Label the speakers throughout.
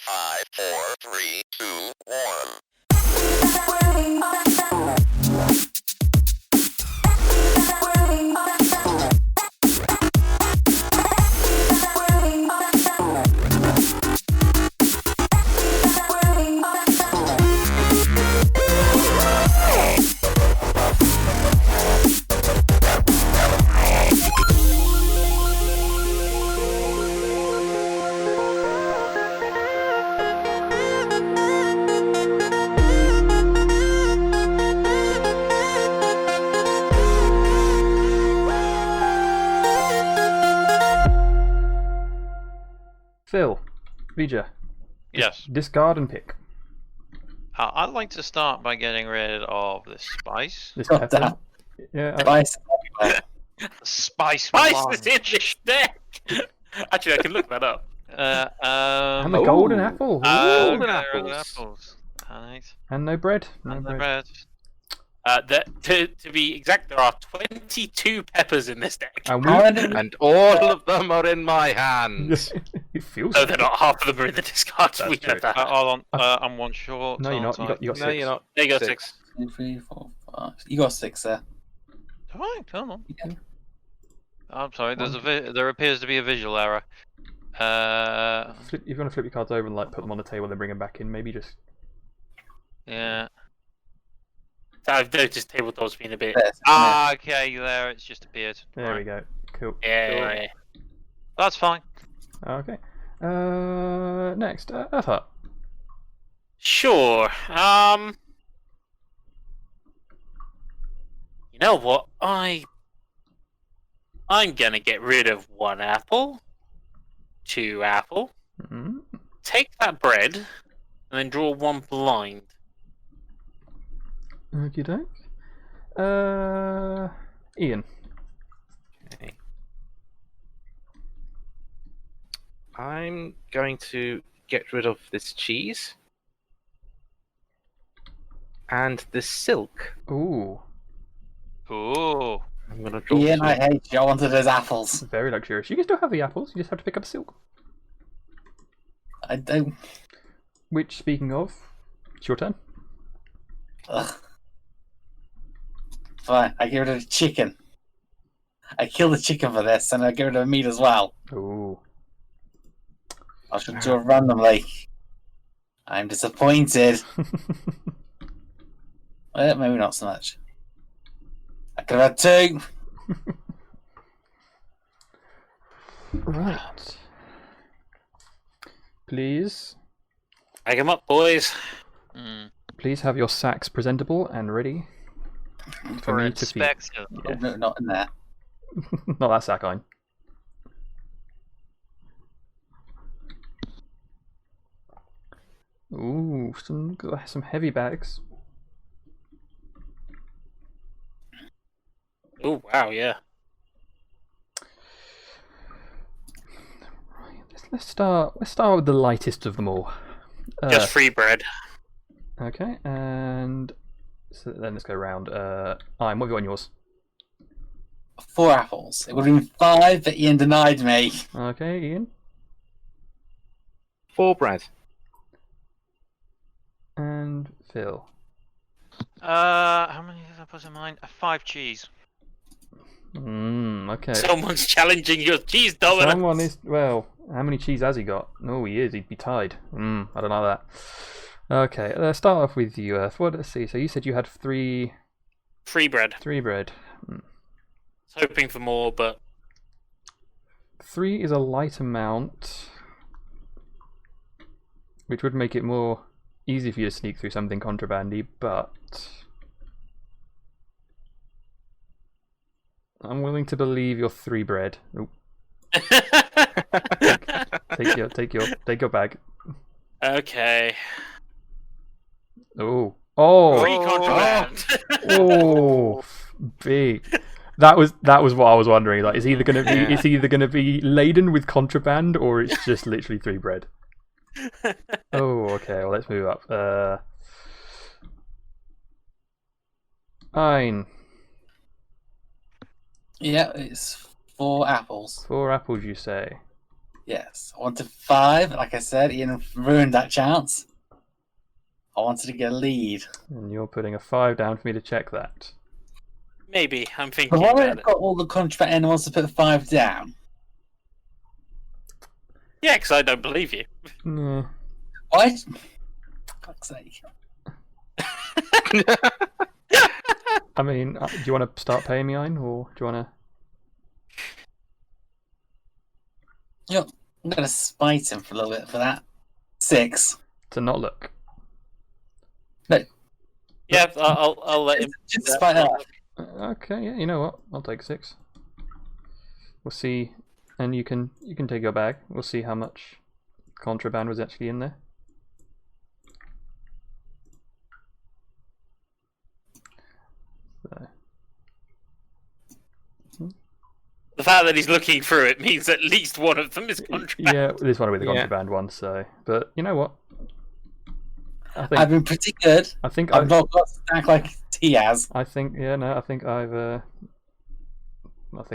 Speaker 1: 5, 4, 3, 2, 1.
Speaker 2: Phil, Vija.
Speaker 3: Yes.
Speaker 2: Discard and pick.
Speaker 3: I'd like to start by getting rid of this spice.
Speaker 2: This
Speaker 4: Oh,
Speaker 2: pepper.
Speaker 4: damn.
Speaker 2: Yeah.
Speaker 4: Spice.
Speaker 3: Spice
Speaker 5: Spice
Speaker 3: melange.
Speaker 5: is in this deck! Actually, I can look that up.
Speaker 2: And the golden apple. Ooh.
Speaker 5: Golden
Speaker 3: get rid of
Speaker 5: apples.
Speaker 3: Right.
Speaker 2: And no bread. No
Speaker 3: And the
Speaker 2: bread.
Speaker 3: bread.
Speaker 5: To be exact, there are 22 peppers in this deck.
Speaker 2: And
Speaker 6: And all of them are in my hands.
Speaker 2: it feels.
Speaker 5: No, they're not. Half of them are in the discard.
Speaker 6: That's
Speaker 5: We
Speaker 6: true.
Speaker 5: know that.
Speaker 3: Hold on. I'm one short.
Speaker 2: No, you're not.
Speaker 3: aren't
Speaker 2: You got
Speaker 6: No,
Speaker 2: six.
Speaker 6: you're not.
Speaker 5: There you go,
Speaker 6: Six.
Speaker 5: 6.
Speaker 4: 2, 3, 4, 5. You got 6 there.
Speaker 3: I? Alright, come on.
Speaker 4: Yeah.
Speaker 3: I'm sorry. There appears to be a visual error.
Speaker 2: If you want to flip your cards over and like put them on the table and bring them back in, maybe just.
Speaker 3: Yeah.
Speaker 5: I've noticed tabletop's been a bit.
Speaker 3: Okay, there. It's just appeared.
Speaker 2: There
Speaker 3: Right.
Speaker 2: we go. Cool.
Speaker 5: Yeah.
Speaker 3: That's fine.
Speaker 2: Okay. Next, Urtheart.
Speaker 5: Sure. You know what? I'm gonna get rid of 1 apple, 2 apple,
Speaker 2: Mm-hmm.
Speaker 5: take that bread, and then draw 1 blind.
Speaker 2: Okie doke. Ian.
Speaker 6: Okay. I'm going to get rid of this cheese. And the silk.
Speaker 2: Ooh,
Speaker 3: Ooh.
Speaker 6: I'm going to draw
Speaker 4: Ian, I
Speaker 6: two.
Speaker 4: hate you. I wanted those apples.
Speaker 2: very luxurious. You can still have the apples. You just have to pick up silk.
Speaker 4: I don't.
Speaker 2: Which, speaking of, it's your turn.
Speaker 4: Ugh. Fine, I get rid of the chicken. I kill the chicken for this, and I get rid of the meat as well.
Speaker 2: Ooh.
Speaker 4: I should do it randomly. I'm disappointed. Well, maybe not so much. I could have had 2.
Speaker 2: Right. Please,
Speaker 5: Bag 'em up, boys.
Speaker 2: please have your sacks presentable and ready for me to feed.
Speaker 3: inspection.
Speaker 2: Yeah.
Speaker 4: No, not in there.
Speaker 2: Not that sack line. Ooh, some heavy bags.
Speaker 5: Oh wow, yeah.
Speaker 2: Right, let's start with the lightest of them all.
Speaker 5: Just free bread.
Speaker 2: Okay, and so then let's go around. Ian, what have you got on yours?
Speaker 4: 4 apples. It would have been 5, but Ian denied me.
Speaker 2: Okay, Ian.
Speaker 6: 4 bread.
Speaker 2: And Phil.
Speaker 3: How many did I put in mine? 5 cheese.
Speaker 2: Okay.
Speaker 5: Someone's challenging your cheese dominance.
Speaker 2: Someone is, well, how many cheese has he got? Oh, he is. He'd be tied. I don't know that. Okay, let's start off with you, Earth. Let's see. So you said you had 3
Speaker 5: Free bread.
Speaker 2: bread.
Speaker 5: Was hoping for more, but
Speaker 2: 3 is a light amount, which would make it more easy for you to sneak through something contrabandy, but I'm willing to believe you're 3 bread. Oop. Take your bag.
Speaker 5: okay.
Speaker 2: Oh.
Speaker 5: Free contraband.
Speaker 2: Oh, big. That was what I was wondering. Like, it's either gonna be laden with contraband or it's just literally 3 bread. Oh, okay. Well, let's move up. Fine.
Speaker 4: Yeah, it's 4 apples.
Speaker 2: 4 apples, you say?
Speaker 4: Yes, I wanted 5. Like I said, Ian ruined that chance. I wanted to get a lead.
Speaker 2: And you're putting a 5 down for me to check that.
Speaker 5: Maybe. I'm
Speaker 4: But
Speaker 5: thinking
Speaker 4: why
Speaker 5: about
Speaker 4: have
Speaker 5: it.
Speaker 4: got all the contraband and wants to put 5 down?
Speaker 5: Yeah, because I don't believe you.
Speaker 2: Yeah.
Speaker 4: Why? Fuck's sake.
Speaker 2: I mean, do you want to start paying me, Ein, or do you want
Speaker 4: You know, I'm going to spite him for a little bit for that. 6.
Speaker 2: to not look?
Speaker 5: Yeah, I'll let him.
Speaker 4: Just spite that.
Speaker 2: Okay, yeah, you know what? I'll take 6. We'll see, and you can take your bag. We'll see how much contraband was actually in there. So.
Speaker 5: The fact that he's looking through it means at least one of them is contraband.
Speaker 2: Yeah, this one will be the
Speaker 6: Yeah.
Speaker 2: contraband one. So, but you know what? I
Speaker 4: I've
Speaker 2: think
Speaker 4: been pretty good.
Speaker 2: I think
Speaker 4: I've not got to stack like he has.
Speaker 2: I think yeah, no, I think I'm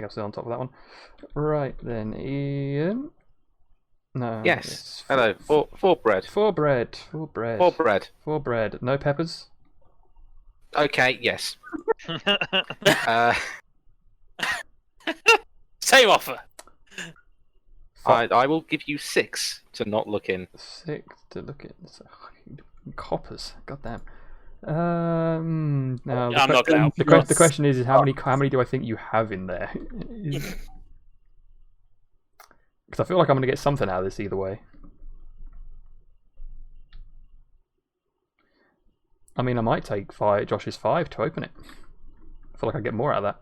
Speaker 2: still on top of that one. Right then, Ian. No.
Speaker 6: Yes.
Speaker 2: it's
Speaker 6: Hello. Four bread.
Speaker 2: 4 bread. 4 bread.
Speaker 6: 4 bread.
Speaker 2: 4 bread. No peppers.
Speaker 6: Okay. Yes.
Speaker 5: Same offer.
Speaker 6: I will give you 6 to not look in.
Speaker 2: 6 to look at. So, coppers. Goddamn. Now
Speaker 5: I'm not going to
Speaker 2: the question is how many do I think you have in there? Because I feel like I'm going to get something out of this either way. I mean, I might take Josh's 5 to open it. I feel like I get more out of that.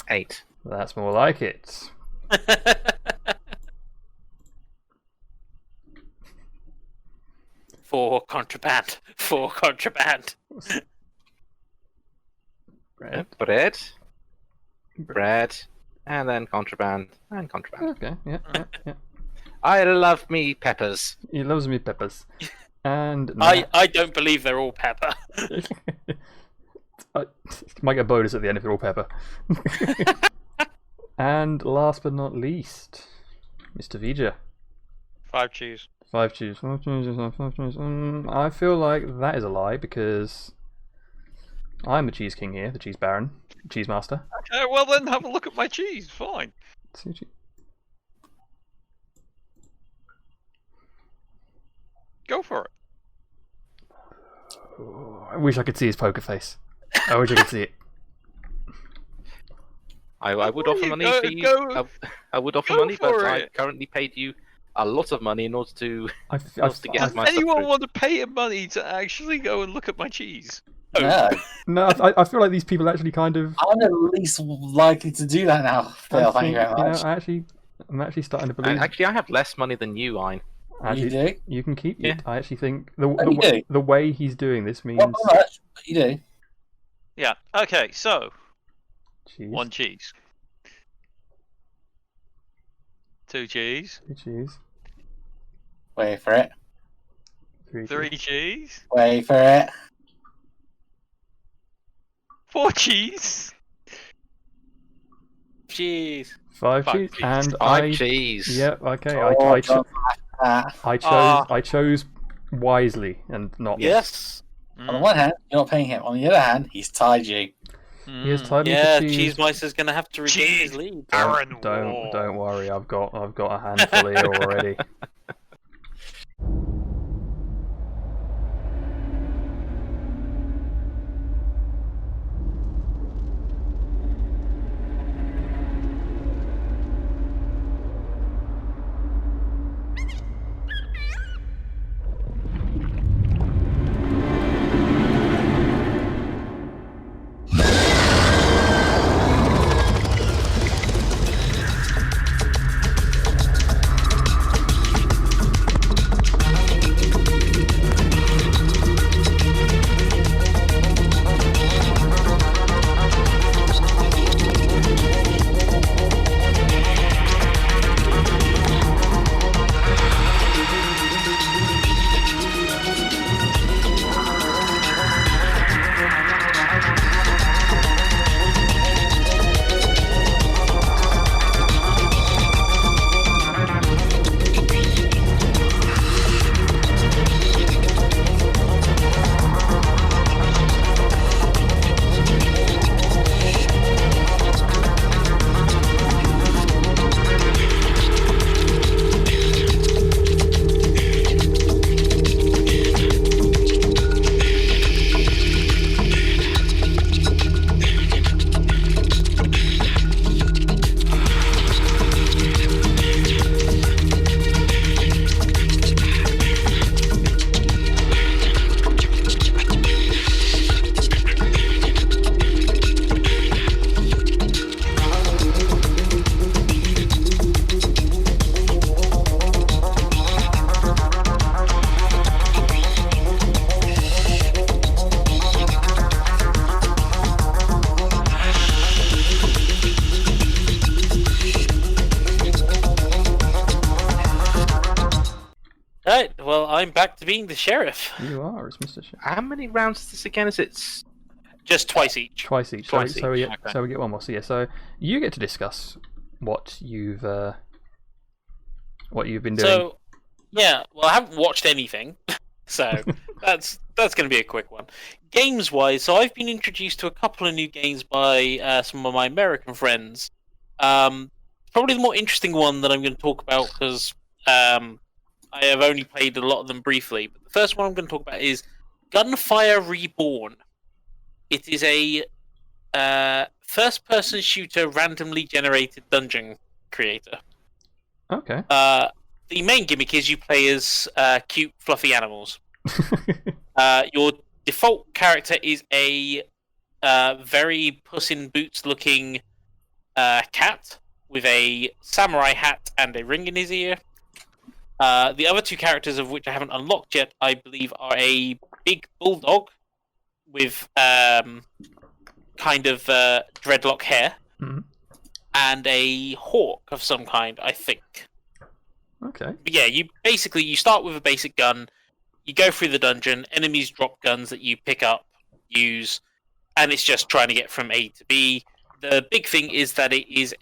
Speaker 6: Eight.
Speaker 2: That's more like it.
Speaker 5: For contraband. For contraband.
Speaker 2: Bread.
Speaker 6: Bread. And then contraband. And contraband.
Speaker 2: Okay, yeah.
Speaker 6: I love me peppers.
Speaker 2: He loves me peppers. And now-
Speaker 5: I don't believe they're all pepper.
Speaker 2: Might get a bonus at the end if they're all pepper. And last but not least, Mr. Vija.
Speaker 3: 5 cheese.
Speaker 2: 5 cheese. 5 cheese. 5 cheese. I feel like that is a lie because I'm the cheese king here, the cheese baron, cheese master.
Speaker 3: Okay, well then have a look at my cheese. Fine.
Speaker 2: 2 cheese.
Speaker 3: Go for it.
Speaker 2: Oh, I wish I could see his poker face. I wish I could see it.
Speaker 6: I would offer money for you. I would offer
Speaker 3: go
Speaker 6: money, but
Speaker 3: for
Speaker 6: I
Speaker 3: it.
Speaker 6: currently paid you a lot of money in order to.
Speaker 2: I
Speaker 6: to
Speaker 2: guess
Speaker 6: get
Speaker 3: Does
Speaker 6: my stuff
Speaker 3: anyone
Speaker 6: through.
Speaker 3: want to pay him money to actually go and look at my cheese?
Speaker 4: No,
Speaker 2: no, I feel like these people actually kind of.
Speaker 4: I'm at least likely to do that now. Phil, thank you very much.
Speaker 2: I'm actually starting to believe.
Speaker 6: And actually, I have less money than you, Ein.
Speaker 2: Actually,
Speaker 4: You do?
Speaker 2: you can keep
Speaker 6: Yeah.
Speaker 2: it. I actually think
Speaker 4: you do?
Speaker 2: the way he's doing this means
Speaker 4: Not that much, but you do.
Speaker 3: Yeah. Okay. So
Speaker 2: cheese.
Speaker 3: 1 cheese. 2 cheese.
Speaker 2: 2 cheese.
Speaker 4: Wait for it.
Speaker 3: 3 cheese.
Speaker 4: Wait for it.
Speaker 3: 4 cheese.
Speaker 5: Jeez.
Speaker 2: 5
Speaker 3: 5
Speaker 2: cheese.
Speaker 3: cheese.
Speaker 2: And
Speaker 6: 5 cheese.
Speaker 2: Yeah. Okay.
Speaker 4: Oh, don't laugh at that.
Speaker 2: I chose wisely and not.
Speaker 5: Yes.
Speaker 4: On the one hand, you're not paying him. On the other hand, he's tied you.
Speaker 2: He has tied me
Speaker 5: Yeah,
Speaker 2: to cheese.
Speaker 5: Cheese Meister's going to have to regain
Speaker 3: Cheese.
Speaker 5: his lead.
Speaker 2: Don't worry. I've got a handful here already.
Speaker 5: Right, well, I'm back to being the sheriff.
Speaker 2: You are, it's Mr.
Speaker 6: How many rounds is this again? Is it
Speaker 5: Just twice each.
Speaker 2: Twice each.
Speaker 6: Twice
Speaker 2: so we
Speaker 6: each,
Speaker 2: get,
Speaker 5: okay.
Speaker 2: so we get one more. So yeah, so you get to discuss what you've been doing.
Speaker 5: So, yeah, well, I haven't watched anything, so that's going to be a quick one. Games-wise, so I've been introduced to a couple of new games by some of my American friends. Probably the more interesting one that I'm going to talk about because I have only played a lot of them briefly. But the first one I'm going to talk about is Gunfire Reborn. It is a first-person shooter randomly generated dungeon creator.
Speaker 2: Okay.
Speaker 5: The main gimmick is you play as cute, fluffy animals. Your default character is a very Puss in Boots looking cat with a samurai hat and a ring in his ear. The other two characters, of which I haven't unlocked yet, I believe are a big bulldog with kind of dreadlock hair and a hawk of some kind, I think.
Speaker 2: Okay.
Speaker 5: But yeah, you start with a basic gun, you go through the dungeon, enemies drop guns that you pick up, use, and it's just trying to get from A to B. The big thing is that it is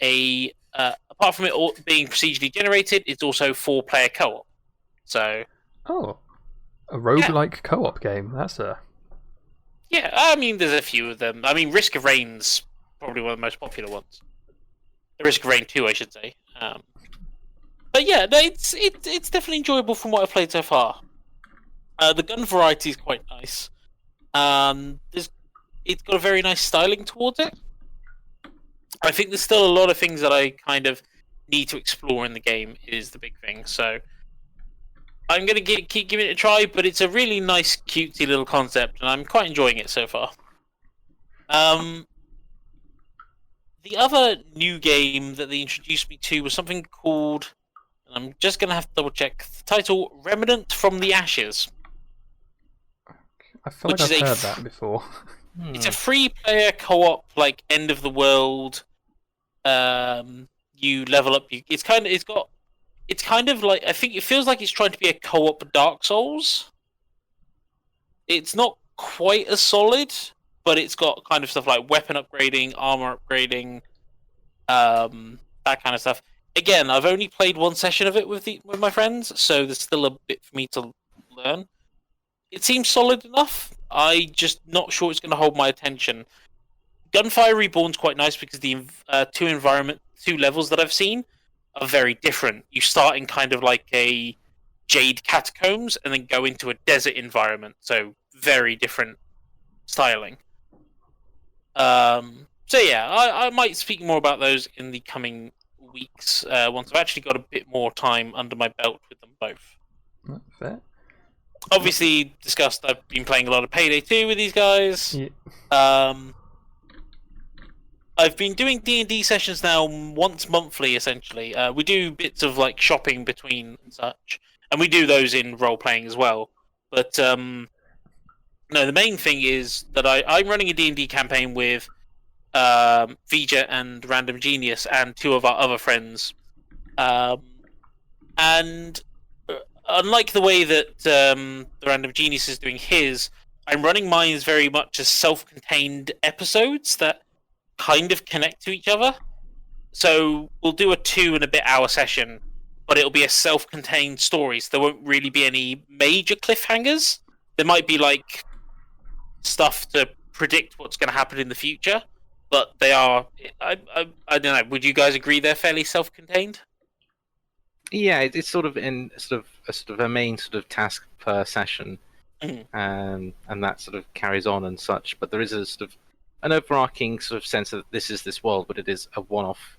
Speaker 5: apart from it all being procedurally generated, it's also 4-player co-op. So...
Speaker 2: Oh. A roguelike co-op game. That's a...
Speaker 5: Yeah, I mean, there's a few of them. I mean, Risk of Rain's probably one of the most popular ones. Risk of Rain 2, I should say. But yeah, no, it's definitely enjoyable from what I've played so far. The gun variety is quite nice. It's got a very nice styling towards it. I think there's still a lot of things that I kind of need to explore in the game is the big thing. So I'm going to keep giving it a try, but it's a really nice, cutesy little concept, and I'm quite enjoying it so far. The other new game that they introduced me to was something called, and I'm just going to have to double check the title, Remnant from the Ashes.
Speaker 2: I feel like
Speaker 5: Which
Speaker 2: I've
Speaker 5: is
Speaker 2: heard that before.
Speaker 5: It's a 3-player co-op, like end of the world. You level up. It's kind of like, I think it feels like it's trying to be a co-op Dark Souls. It's not quite as solid, but it's got kind of stuff like weapon upgrading, armor upgrading, that kind of stuff. Again, I've only played one session of it with my friends, so there's still a bit for me to learn. It seems solid enough. I'm just not sure it's going to hold my attention. Gunfire Reborn's quite nice because the two levels that I've seen are very different. You start in kind of like a jade catacombs and then go into a desert environment, so very different styling. So yeah, I might speak more about those in the coming weeks once I've actually got a bit more time under my belt with them both.
Speaker 2: Fair.
Speaker 5: Obviously, discussed, I've been playing a lot of Payday 2 with these guys.
Speaker 2: Yeah.
Speaker 5: I've been doing D&D sessions now once monthly, essentially. We do bits of like shopping between and such, and we do those in role-playing as well. But no, the main thing is that I'm running a D&D campaign with Vija and Random Genius and two of our other friends. And unlike the way that the Random Genius is doing his, I'm running mine very much as self-contained episodes that kind of connect to each other. So we'll do a 2 and a bit hour session, but it'll be a self-contained story, so there won't really be any major cliffhangers. There might be like stuff to predict what's going to happen in the future, but they are. I don't know. Would you guys agree they're fairly self-contained?
Speaker 6: Yeah, it's sort of in a main sort of task per session, and that sort of carries on and such. But there is a sort of an overarching sort of sense that this is this world, but it is a one-off.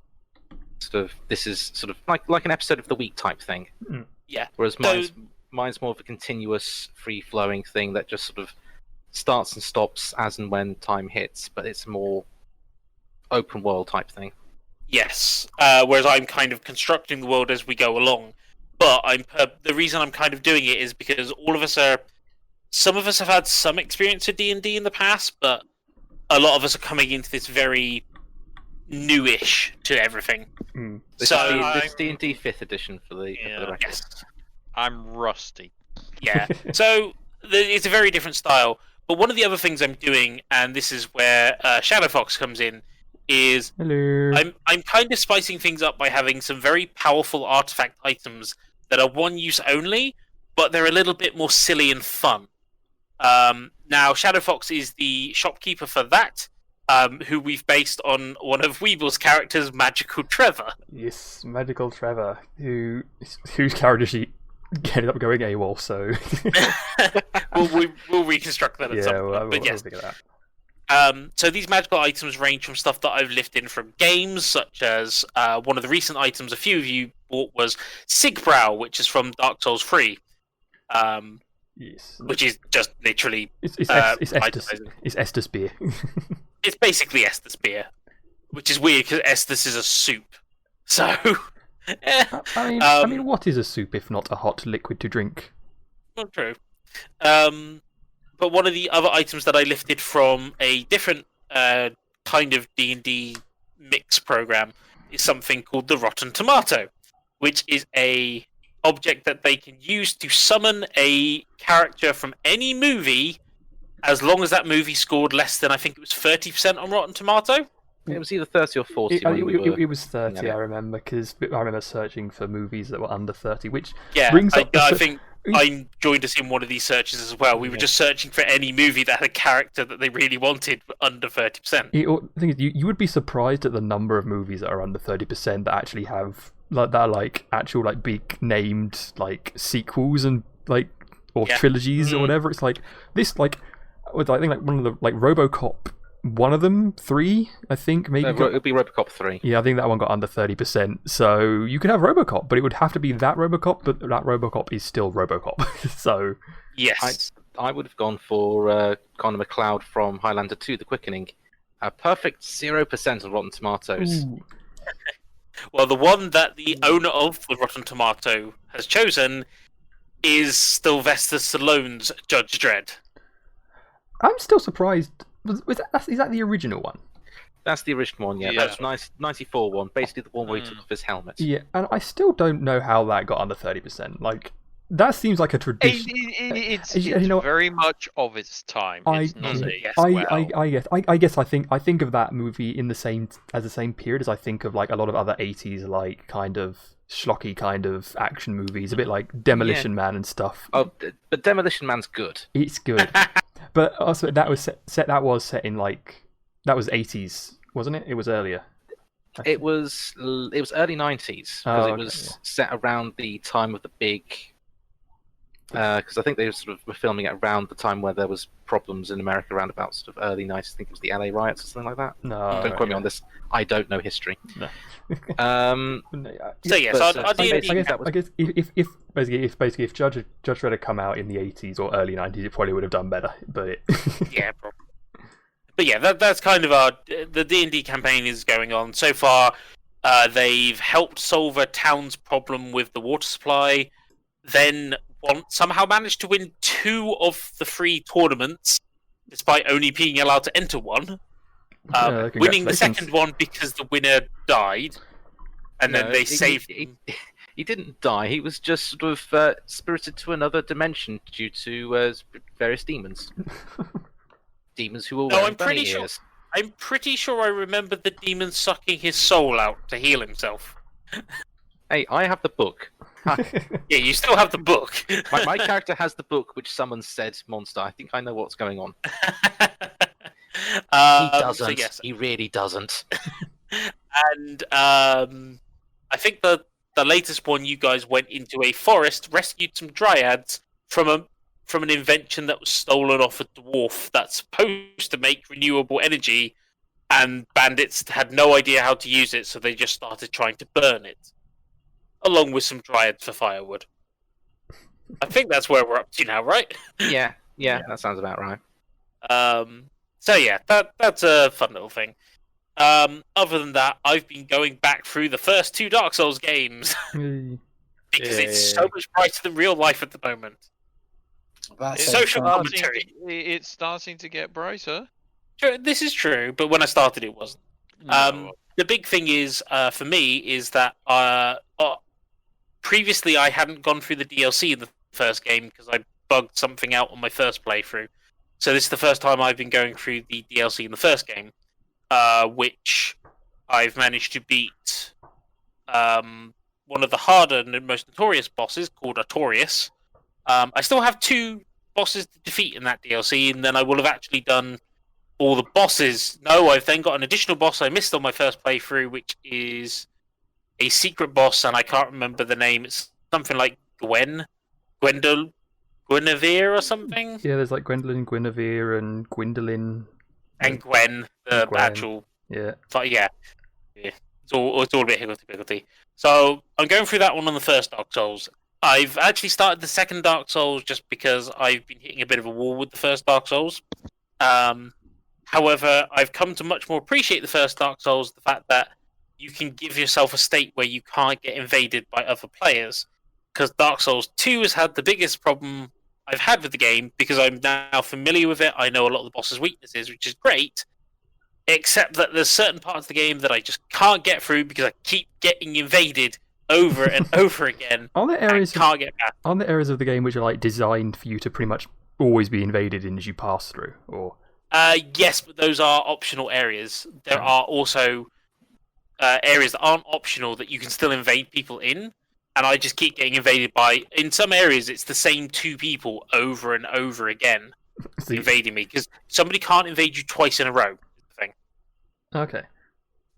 Speaker 6: Sort of, this is sort of like an episode of the week type thing.
Speaker 5: Yeah.
Speaker 6: Whereas mine's more of a continuous, free-flowing thing that just sort of starts and stops as and when time hits, but it's a more open world type thing.
Speaker 5: Yes. Whereas I'm kind of constructing the world as we go along. But the reason I'm kind of doing it is because some of us have had some experience with D&D in the past, but a lot of us are coming into this very newish to everything.
Speaker 6: This
Speaker 5: So
Speaker 6: is D&D 5th edition for the record.
Speaker 5: yes.
Speaker 3: I'm rusty.
Speaker 5: Yeah. So it's a very different style. But one of the other things I'm doing, and this is where Shadow Fox comes in, is
Speaker 2: Hello.
Speaker 5: I'm kind of spicing things up by having some very powerful artifact items that are one use only, but they're a little bit more silly and fun. Now, Shadow Fox is the shopkeeper for that, who we've based on one of Weeble's characters, Magical Trevor.
Speaker 2: Yes, Magical Trevor, whose character sheet ended up going AWOL, so...
Speaker 5: we'll reconstruct that at some point. But yes.
Speaker 2: We'll figure that.
Speaker 5: So these magical items range from stuff that I've lifted from games, such as one of the recent items a few of you bought was Sigbrow, which is from Dark Souls 3.
Speaker 2: Yes.
Speaker 5: Which is just literally
Speaker 2: It's Estus beer.
Speaker 5: It's basically Estus beer, which is weird because Estus is a soup. So,
Speaker 2: I mean, what is a soup if not a hot liquid to drink?
Speaker 5: Not true. But one of the other items that I lifted from a different kind of D&D mix program is something called the Rotten Tomato, which is a object that they can use to summon a character from any movie, as long as that movie scored less than, I think it was 30% on Rotten Tomato.
Speaker 6: It was either 30 or 40.
Speaker 2: It was 30, I remember, because I remember searching for movies that were under 30, which
Speaker 5: Yeah,
Speaker 2: brings up...
Speaker 5: I think I joined us in one of these searches as well. We were just searching for any movie that had a character that they really wanted under 30%.
Speaker 2: The thing is, you would be surprised at the number of movies that are under 30% that actually have that are like actual like big named like sequels and like or trilogies or whatever. It's like this I think like one of the like RoboCop, one of them, 3 I think maybe.
Speaker 6: It'll be RoboCop 3.
Speaker 2: Yeah, I think that one got under 30%. So you could have RoboCop, but it would have to be that RoboCop. But that RoboCop is still RoboCop. So
Speaker 5: yes,
Speaker 6: I would have gone for Connor McLeod from Highlander 2: The Quickening. A perfect 0% on Rotten Tomatoes.
Speaker 2: Ooh.
Speaker 5: Well, the one that the owner of the Rotten Tomato has chosen is Sylvester Stallone's Judge Dredd.
Speaker 2: I'm still surprised. Is that the original one?
Speaker 6: That's the original one, yeah. That's 94 one, basically the one where he took off his helmet.
Speaker 2: Yeah, and I still don't know how that got under 30%. Like, that seems like a tradition.
Speaker 3: It's very much of its time.
Speaker 2: I guess I think of that movie in the same period as I think of like a lot of other 80s like kind of schlocky kind of action movies, a bit like Demolition Man and stuff.
Speaker 6: Oh, but Demolition Man's good.
Speaker 2: It's good, but also that was set in like that was 80s, wasn't it? It was earlier.
Speaker 6: It was early 90s because it was set around the time of the big. Because I think they were filming it around the time where there was problems in America around about sort of early 90s. I think it was the LA riots or something like that.
Speaker 2: No,
Speaker 6: don't quote me on this. I don't know history.
Speaker 2: No.
Speaker 5: So yes,
Speaker 2: I guess if Judge Dredd had come out in the 80s or early 90s, it probably would have done better. But
Speaker 5: yeah, probably. But yeah, that's kind of the D&D campaign is going on so far. They've helped solve a town's problem with the water supply. Then somehow managed to win 2 of the 3 tournaments, despite only being allowed to enter one. Winning the second one because the winner died, and then they saved him.
Speaker 6: He didn't die. He was just sort of spirited to another dimension due to various demons. Demons who were wearing bunny ears.
Speaker 5: I'm pretty sure I remember the demon sucking his soul out to heal himself.
Speaker 6: Hey, I have the book.
Speaker 5: Yeah, you still have the book.
Speaker 6: My character has the book which summons said monster. I think I know what's going on. He doesn't.
Speaker 5: So yes.
Speaker 6: He really doesn't.
Speaker 5: And I think the latest one, you guys went into a forest, rescued some dryads from an invention that was stolen off a dwarf that's supposed to make renewable energy, and bandits had no idea how to use it, so they just started trying to burn it, along with some dryads for firewood. I think that's where we're up to now, right?
Speaker 6: Yeah, that sounds about right.
Speaker 5: So yeah, that's a fun little thing. Other than that, I've been going back through the first 2 Dark Souls games because it's so much brighter than real life at the moment. Social commentary.
Speaker 3: It's starting to get brighter.
Speaker 5: Sure, this is true, but when I started, it wasn't. The big thing is, for me, is that previously I hadn't gone through the DLC in the first game because I bugged something out on my first playthrough. So this is the first time I've been going through the DLC in the first game, which I've managed to beat one of the harder and most notorious bosses called Artorias. I still have 2 bosses to defeat in that DLC, and then I will have actually done all the bosses. No, I've then got an additional boss I missed on my first playthrough, which is a secret boss, and I can't remember the name. It's something like Guinevere or something.
Speaker 2: Yeah, there's like Gwendolyn, Guinevere, and Gwendolyn.
Speaker 5: And Gwen, the
Speaker 2: Gwen.
Speaker 5: actual.
Speaker 2: Yeah.
Speaker 5: Yeah. It's all a bit higgledy-piggledy. So I'm going through that one on the first Dark Souls. I've actually started the second Dark Souls just because I've been hitting a bit of a wall with the first Dark Souls. However, I've come to much more appreciate the first Dark Souls, the fact that you can give yourself a state where you can't get invaded by other players. Because Dark Souls 2 has had the biggest problem I've had with the game, because I'm now familiar with it. I know a lot of the boss's weaknesses, which is great. Except that there's certain parts of the game that I just can't get through because I keep getting invaded over and over again.
Speaker 2: Are there areas?
Speaker 5: Can't get past.
Speaker 2: Are there areas of the game which are like designed for you to pretty much always be invaded in as you pass through, or?
Speaker 5: Yes, but those are optional areas. There are also areas that aren't optional that you can still invade people in, and I just keep getting invaded by. In some areas, it's the same 2 people over and over again invading me, because somebody can't invade you twice in a row. Is the thing.
Speaker 2: Okay.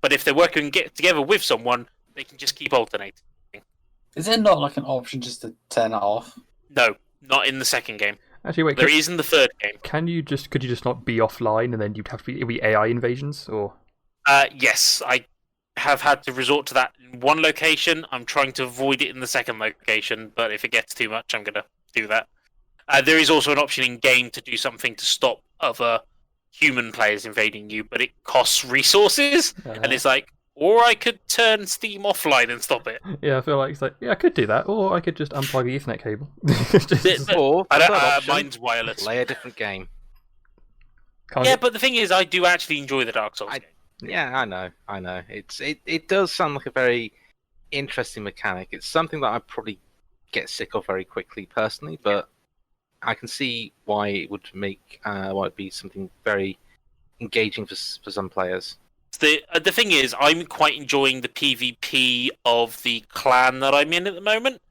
Speaker 5: But if they're working together with someone, they can just keep alternating.
Speaker 4: Is there not like an option just to turn it off?
Speaker 5: No, not in the second game.
Speaker 2: Actually, wait.
Speaker 5: There is in the third game.
Speaker 2: Could you just not be offline, and then you'd have to it'd be AI invasions, or?
Speaker 5: Yes, I have had to resort to that in one location. I'm trying to avoid it in the second location, but if it gets too much, I'm going to do that. There is also an option in game to do something to stop other human players invading you, but it costs resources, and it's like, or I could turn Steam offline and stop it.
Speaker 2: Yeah, I feel like it's like, yeah, I could do that, or I could just unplug the Ethernet cable.
Speaker 6: Or
Speaker 5: I don't,
Speaker 6: third option,
Speaker 5: mine's wireless.
Speaker 6: play a different game.
Speaker 5: Yeah, but the thing is, I do actually enjoy the Dark Souls game.
Speaker 6: Yeah, I know. It does sound like a very interesting mechanic. It's something that I probably get sick of very quickly personally, but I can see why it would make why it'd be something very engaging for some players.
Speaker 5: The thing is, I'm quite enjoying the PvP of the clan that I'm in at the moment,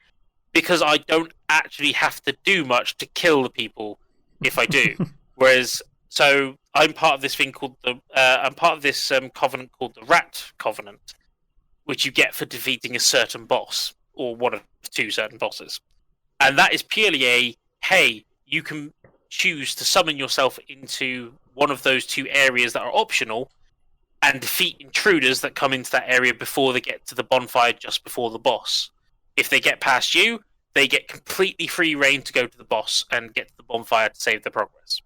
Speaker 5: because I don't actually have to do much to kill the people if I do. Whereas, so I'm part of this thing called I'm part of this covenant called the Rat Covenant, which you get for defeating a certain boss or one of 2 certain bosses, and that is purely hey, you can choose to summon yourself into one of those 2 areas that are optional, and defeat intruders that come into that area before they get to the bonfire just before the boss. If they get past you, they get completely free reign to go to the boss and get to the bonfire to save their progress.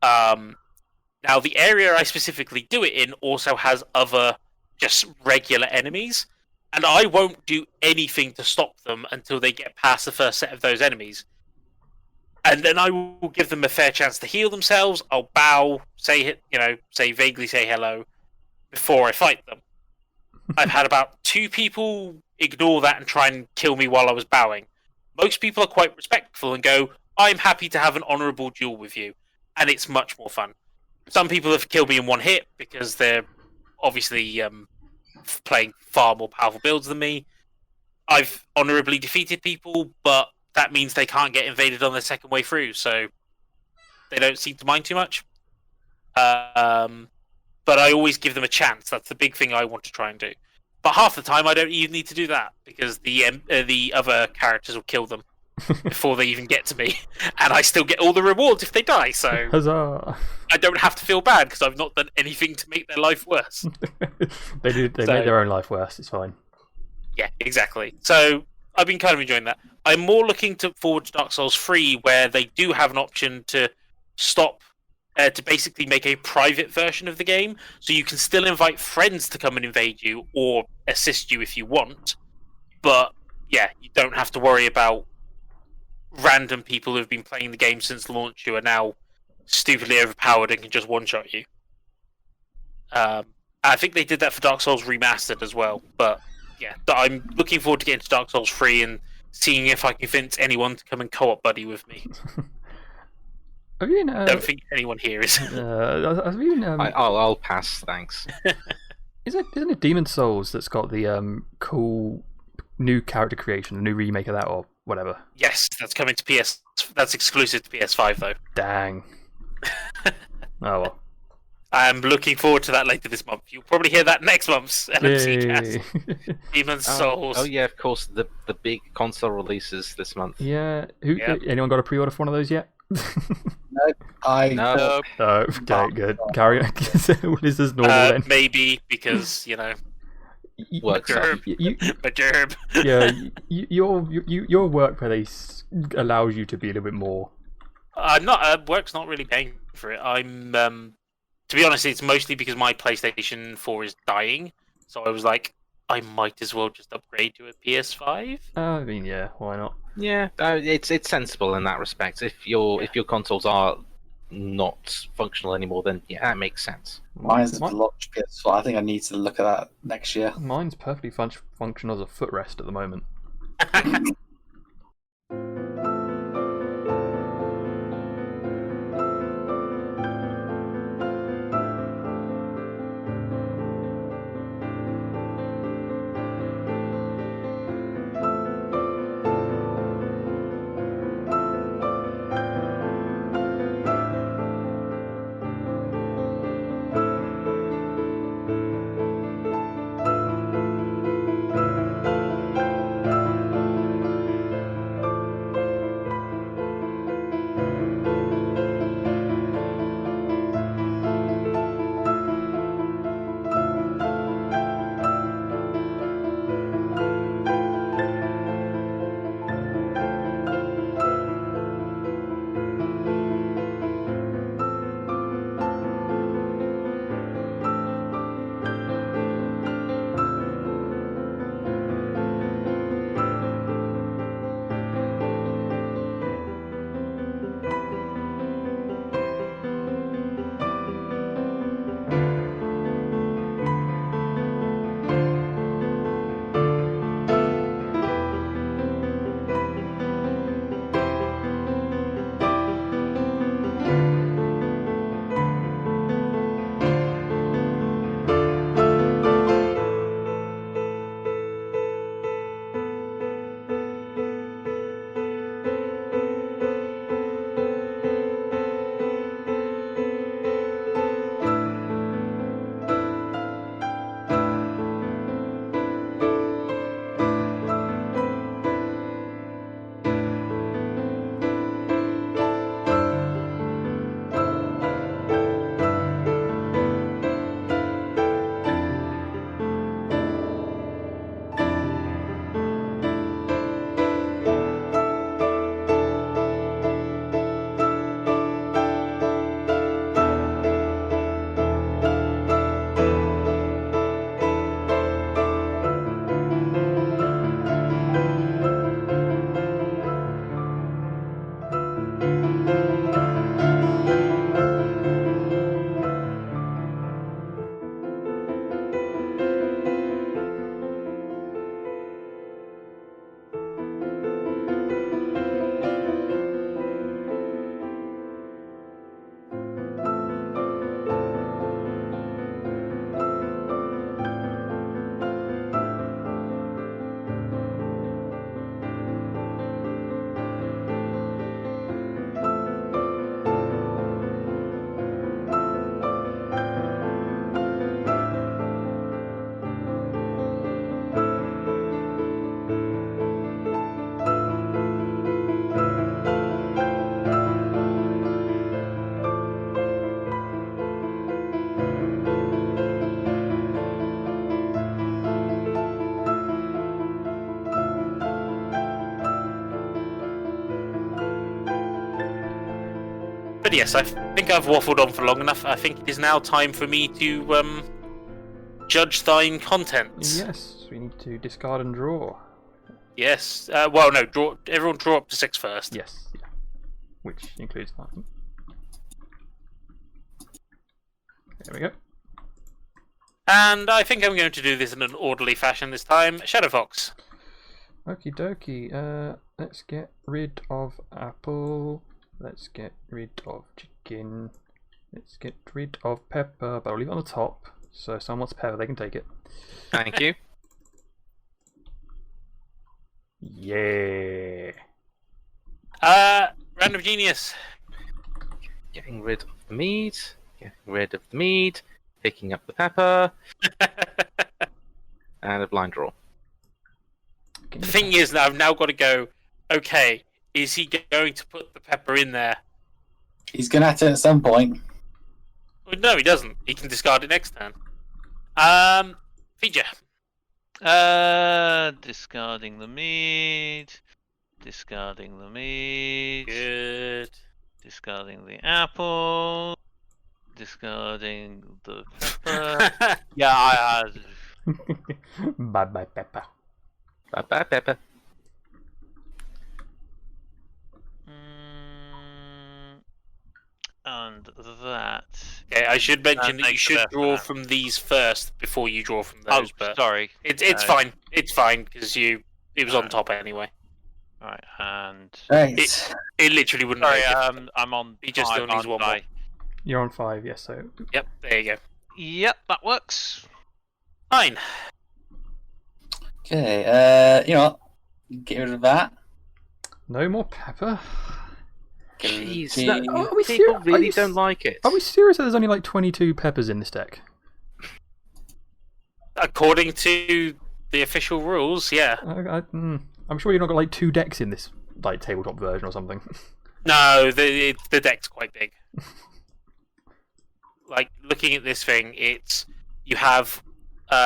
Speaker 5: Now, the area I specifically do it in also has other just regular enemies, and I won't do anything to stop them until they get past the first set of those enemies. And then I will give them a fair chance to heal themselves. I'll bow, vaguely say hello before I fight them. I've had about 2 people ignore that and try and kill me while I was bowing. Most people are quite respectful and go, I'm happy to have an honourable duel with you, and it's much more fun. Some people have killed me in one hit because they're obviously playing far more powerful builds than me. I've honourably defeated people, but that means they can't get invaded on their second way through, so they don't seem to mind too much. But I always give them a chance. That's the big thing I want to try and do. But half the time, I don't even need to do that, because the other characters will kill them before they even get to me, and I still get all the rewards if they die, so
Speaker 2: Huzzah!
Speaker 5: I don't have to feel bad, because I've not done anything to make their life worse.
Speaker 2: They make their own life worse, it's fine.
Speaker 5: Yeah, exactly. So I've been kind of enjoying that. I'm more looking forward to Dark Souls 3, where they do have an option to stop, to basically make a private version of the game, so you can still invite friends to come and invade you, or assist you if you want, but yeah, you don't have to worry about random people who have been playing the game since launch who are now stupidly overpowered and can just one-shot you. I think they did that for Dark Souls Remastered as well, but yeah, I'm looking forward to getting to Dark Souls 3 and seeing if I can convince anyone to come and co-op buddy with me.
Speaker 2: Have you been,
Speaker 5: Don't think anyone here is.
Speaker 2: have you been,
Speaker 6: I'll pass, thanks.
Speaker 2: isn't it Demon Souls that's got the cool new character creation, a new remake of that or whatever?
Speaker 5: Yes, that's coming to PS. That's exclusive to PS5 though.
Speaker 2: Dang. Oh well.
Speaker 5: I'm looking forward to that later this month. You'll probably hear that next month's LMC cast.
Speaker 2: Yay.
Speaker 5: Demon Souls.
Speaker 6: Oh yeah, of course, the big console releases this month.
Speaker 2: Yeah.
Speaker 5: Yeah.
Speaker 2: Anyone got a pre-order for one of those yet?
Speaker 4: No, I
Speaker 6: No.
Speaker 2: Oh, okay, good. Carry on. This is normal then.
Speaker 5: Maybe because
Speaker 6: Work stuff.
Speaker 5: a gerb.
Speaker 2: Yeah, your workplace allows you to be a little bit more.
Speaker 5: I'm not. Work's not really paying for it. I'm. To be honest, it's mostly because my PlayStation 4 is dying. So I was like, I might as well just upgrade to a PS5.
Speaker 2: I mean, yeah, why not?
Speaker 6: Yeah, it's sensible in that respect. If your consoles are not functional anymore, then yeah, that makes sense.
Speaker 4: Mine's a launch PS4. I think I need to look at that next year.
Speaker 2: Mine's perfectly functional as a footrest at the moment.
Speaker 5: But yes, I think I've waffled on for long enough. I think it is now time for me to judge thine contents.
Speaker 2: Yes, we need to discard and draw.
Speaker 5: Yes. Well, no. Draw. Everyone, draw up to 6 first.
Speaker 2: Yes, yeah. Which includes mine. There we go.
Speaker 5: And I think I'm going to do this in an orderly fashion this time. Shadow Fox.
Speaker 2: Okie dokie. Let's get rid of apple. Let's get rid of chicken. Let's get rid of pepper, but I'll leave it on the top. So if someone wants pepper, they can take it.
Speaker 6: Thank you.
Speaker 2: Yeah.
Speaker 5: Random Genius.
Speaker 6: Getting rid of the meat. Getting rid of the meat. Picking up the pepper. And a blind draw.
Speaker 5: The thing is that I've now got to go, okay, is he going to put the pepper in there?
Speaker 4: He's going to have to at some point.
Speaker 5: Well, no, he doesn't. He can discard it next turn. Feature.
Speaker 3: Discarding the meat. Discarding the meat.
Speaker 5: Good.
Speaker 3: Discarding the apple. Discarding the pepper. Yeah, I had.
Speaker 2: Bye bye pepper.
Speaker 6: Bye bye, pepper.
Speaker 3: And that.
Speaker 5: Okay, I should mention that you
Speaker 3: makes the
Speaker 5: should
Speaker 3: best
Speaker 5: draw
Speaker 3: of that.
Speaker 5: from these first before you draw from
Speaker 3: Oh,
Speaker 5: those. But
Speaker 3: sorry.
Speaker 5: it's fine. It's fine because it was on top anyway.
Speaker 3: Right, and
Speaker 4: Right.
Speaker 5: It literally wouldn't.
Speaker 3: sorry,
Speaker 5: make it.
Speaker 3: I'm on.
Speaker 5: He just
Speaker 3: 5,
Speaker 5: still needs one
Speaker 3: aren't
Speaker 5: more.
Speaker 3: I?
Speaker 2: You're on 5, yes. So
Speaker 5: Yep, there you go.
Speaker 3: Yep, that works.
Speaker 5: Fine.
Speaker 4: Okay, you know what? Get rid of that.
Speaker 2: no more pepper.
Speaker 4: Get rid of
Speaker 6: Jeez,
Speaker 4: the
Speaker 6: no,
Speaker 4: cheese.
Speaker 2: Are we
Speaker 6: people
Speaker 2: ser-
Speaker 6: really
Speaker 2: are you
Speaker 6: don't
Speaker 2: s-
Speaker 6: like it.
Speaker 2: Are we serious that there's only like 22 peppers in this deck?
Speaker 5: According to the official rules, yeah.
Speaker 2: I'm sure you've not got like 2 decks in this like tabletop version or something.
Speaker 5: No, the deck's quite big. Like looking at this thing, you have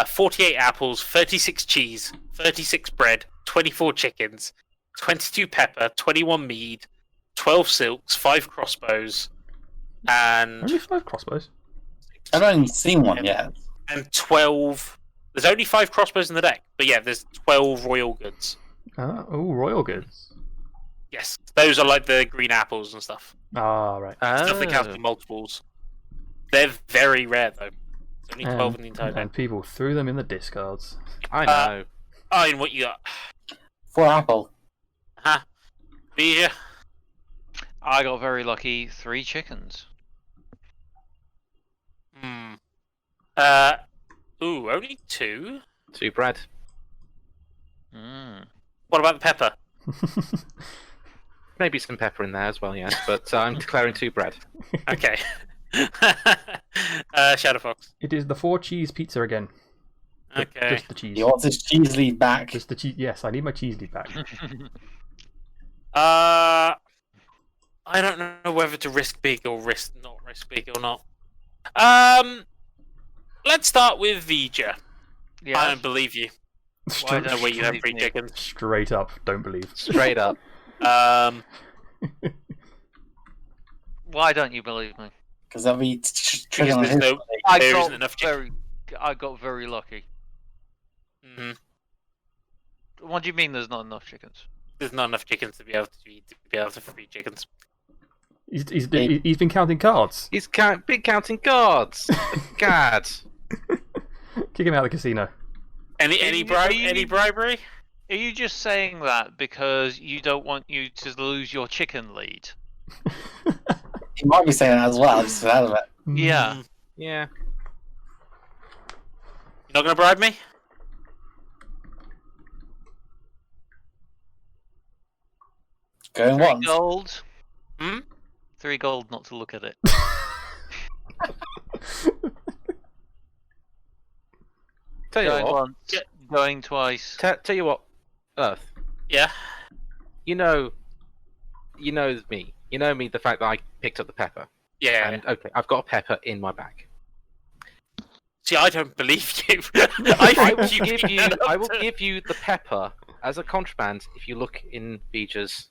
Speaker 5: 48 apples, 36 cheese, 36 bread, 24 chickens, 22 pepper, 21 mead, 12 silks, 5 crossbows, and
Speaker 2: Only 5 crossbows.
Speaker 4: I've only seen one yet.
Speaker 5: 12. There's only 5 crossbows in the deck, but yeah, there's 12 royal goods.
Speaker 2: Oh, royal goods.
Speaker 5: Yes, those are like the green apples and stuff.
Speaker 2: Ah, right.
Speaker 5: Stuff that counts
Speaker 6: Oh.
Speaker 5: as multiples. They're very rare though. There's only 12 in the entire deck.
Speaker 2: And people threw them in the discards.
Speaker 6: I know.
Speaker 5: Oh, and what you got?
Speaker 4: 4 apple.
Speaker 5: Huh? Beer?
Speaker 3: I got very lucky. 3 chickens.
Speaker 5: Hmm. Only 2?
Speaker 6: 2 bread.
Speaker 3: Mm.
Speaker 5: What about the pepper?
Speaker 6: Maybe some pepper in there as well, yes. But I'm declaring 2 bread.
Speaker 5: Okay. Shadow Fox.
Speaker 2: It is the 4 cheese pizza again.
Speaker 5: Okay.
Speaker 2: Just the cheese.
Speaker 4: He wants his cheese lead back.
Speaker 2: Just the cheese. Yes, I need my cheese lead back.
Speaker 5: I don't know whether to risk big or not risk big or not. Let's start with Vija.
Speaker 3: Yeah.
Speaker 5: I don't believe you. I
Speaker 2: Straight,
Speaker 5: don't know where you have
Speaker 3: believe
Speaker 5: 3
Speaker 3: me?
Speaker 5: chickens.
Speaker 2: straight up, don't believe.
Speaker 6: Straight up.
Speaker 3: Why don't you believe me?
Speaker 4: Because that'll be triggering on
Speaker 5: Because
Speaker 4: his.
Speaker 5: there's no,
Speaker 3: I
Speaker 5: there
Speaker 3: got
Speaker 5: isn't enough chicken.
Speaker 3: I got very lucky.
Speaker 5: hmm
Speaker 3: What do you mean? There's not enough chickens?
Speaker 5: There's not enough chickens to be able to feed chickens.
Speaker 2: He's been counting cards.
Speaker 6: He's big counting cards. God.
Speaker 2: Kick him out of the casino.
Speaker 5: Any bribery?
Speaker 3: Are you just saying that because you don't want you to lose your chicken lead?
Speaker 4: He might be saying that as well. Just out of it.
Speaker 3: Yeah.
Speaker 6: Yeah.
Speaker 5: You're not gonna bribe me?
Speaker 4: Going
Speaker 3: 3
Speaker 4: once.
Speaker 3: gold.
Speaker 5: Hmm?
Speaker 3: 3 gold not to look at it.
Speaker 6: Tell you
Speaker 3: Going
Speaker 6: what.
Speaker 3: once. Going twice.
Speaker 6: Tell you what. Earth.
Speaker 5: Yeah.
Speaker 6: You know me. You know me. The fact that I picked up the pepper.
Speaker 5: Yeah.
Speaker 6: And okay, I've got a pepper in my bag.
Speaker 5: See, I don't believe you.
Speaker 6: I will
Speaker 5: think
Speaker 6: give you.
Speaker 5: can
Speaker 6: I will
Speaker 5: up to-
Speaker 6: give you the pepper as a contraband if you look in Vija's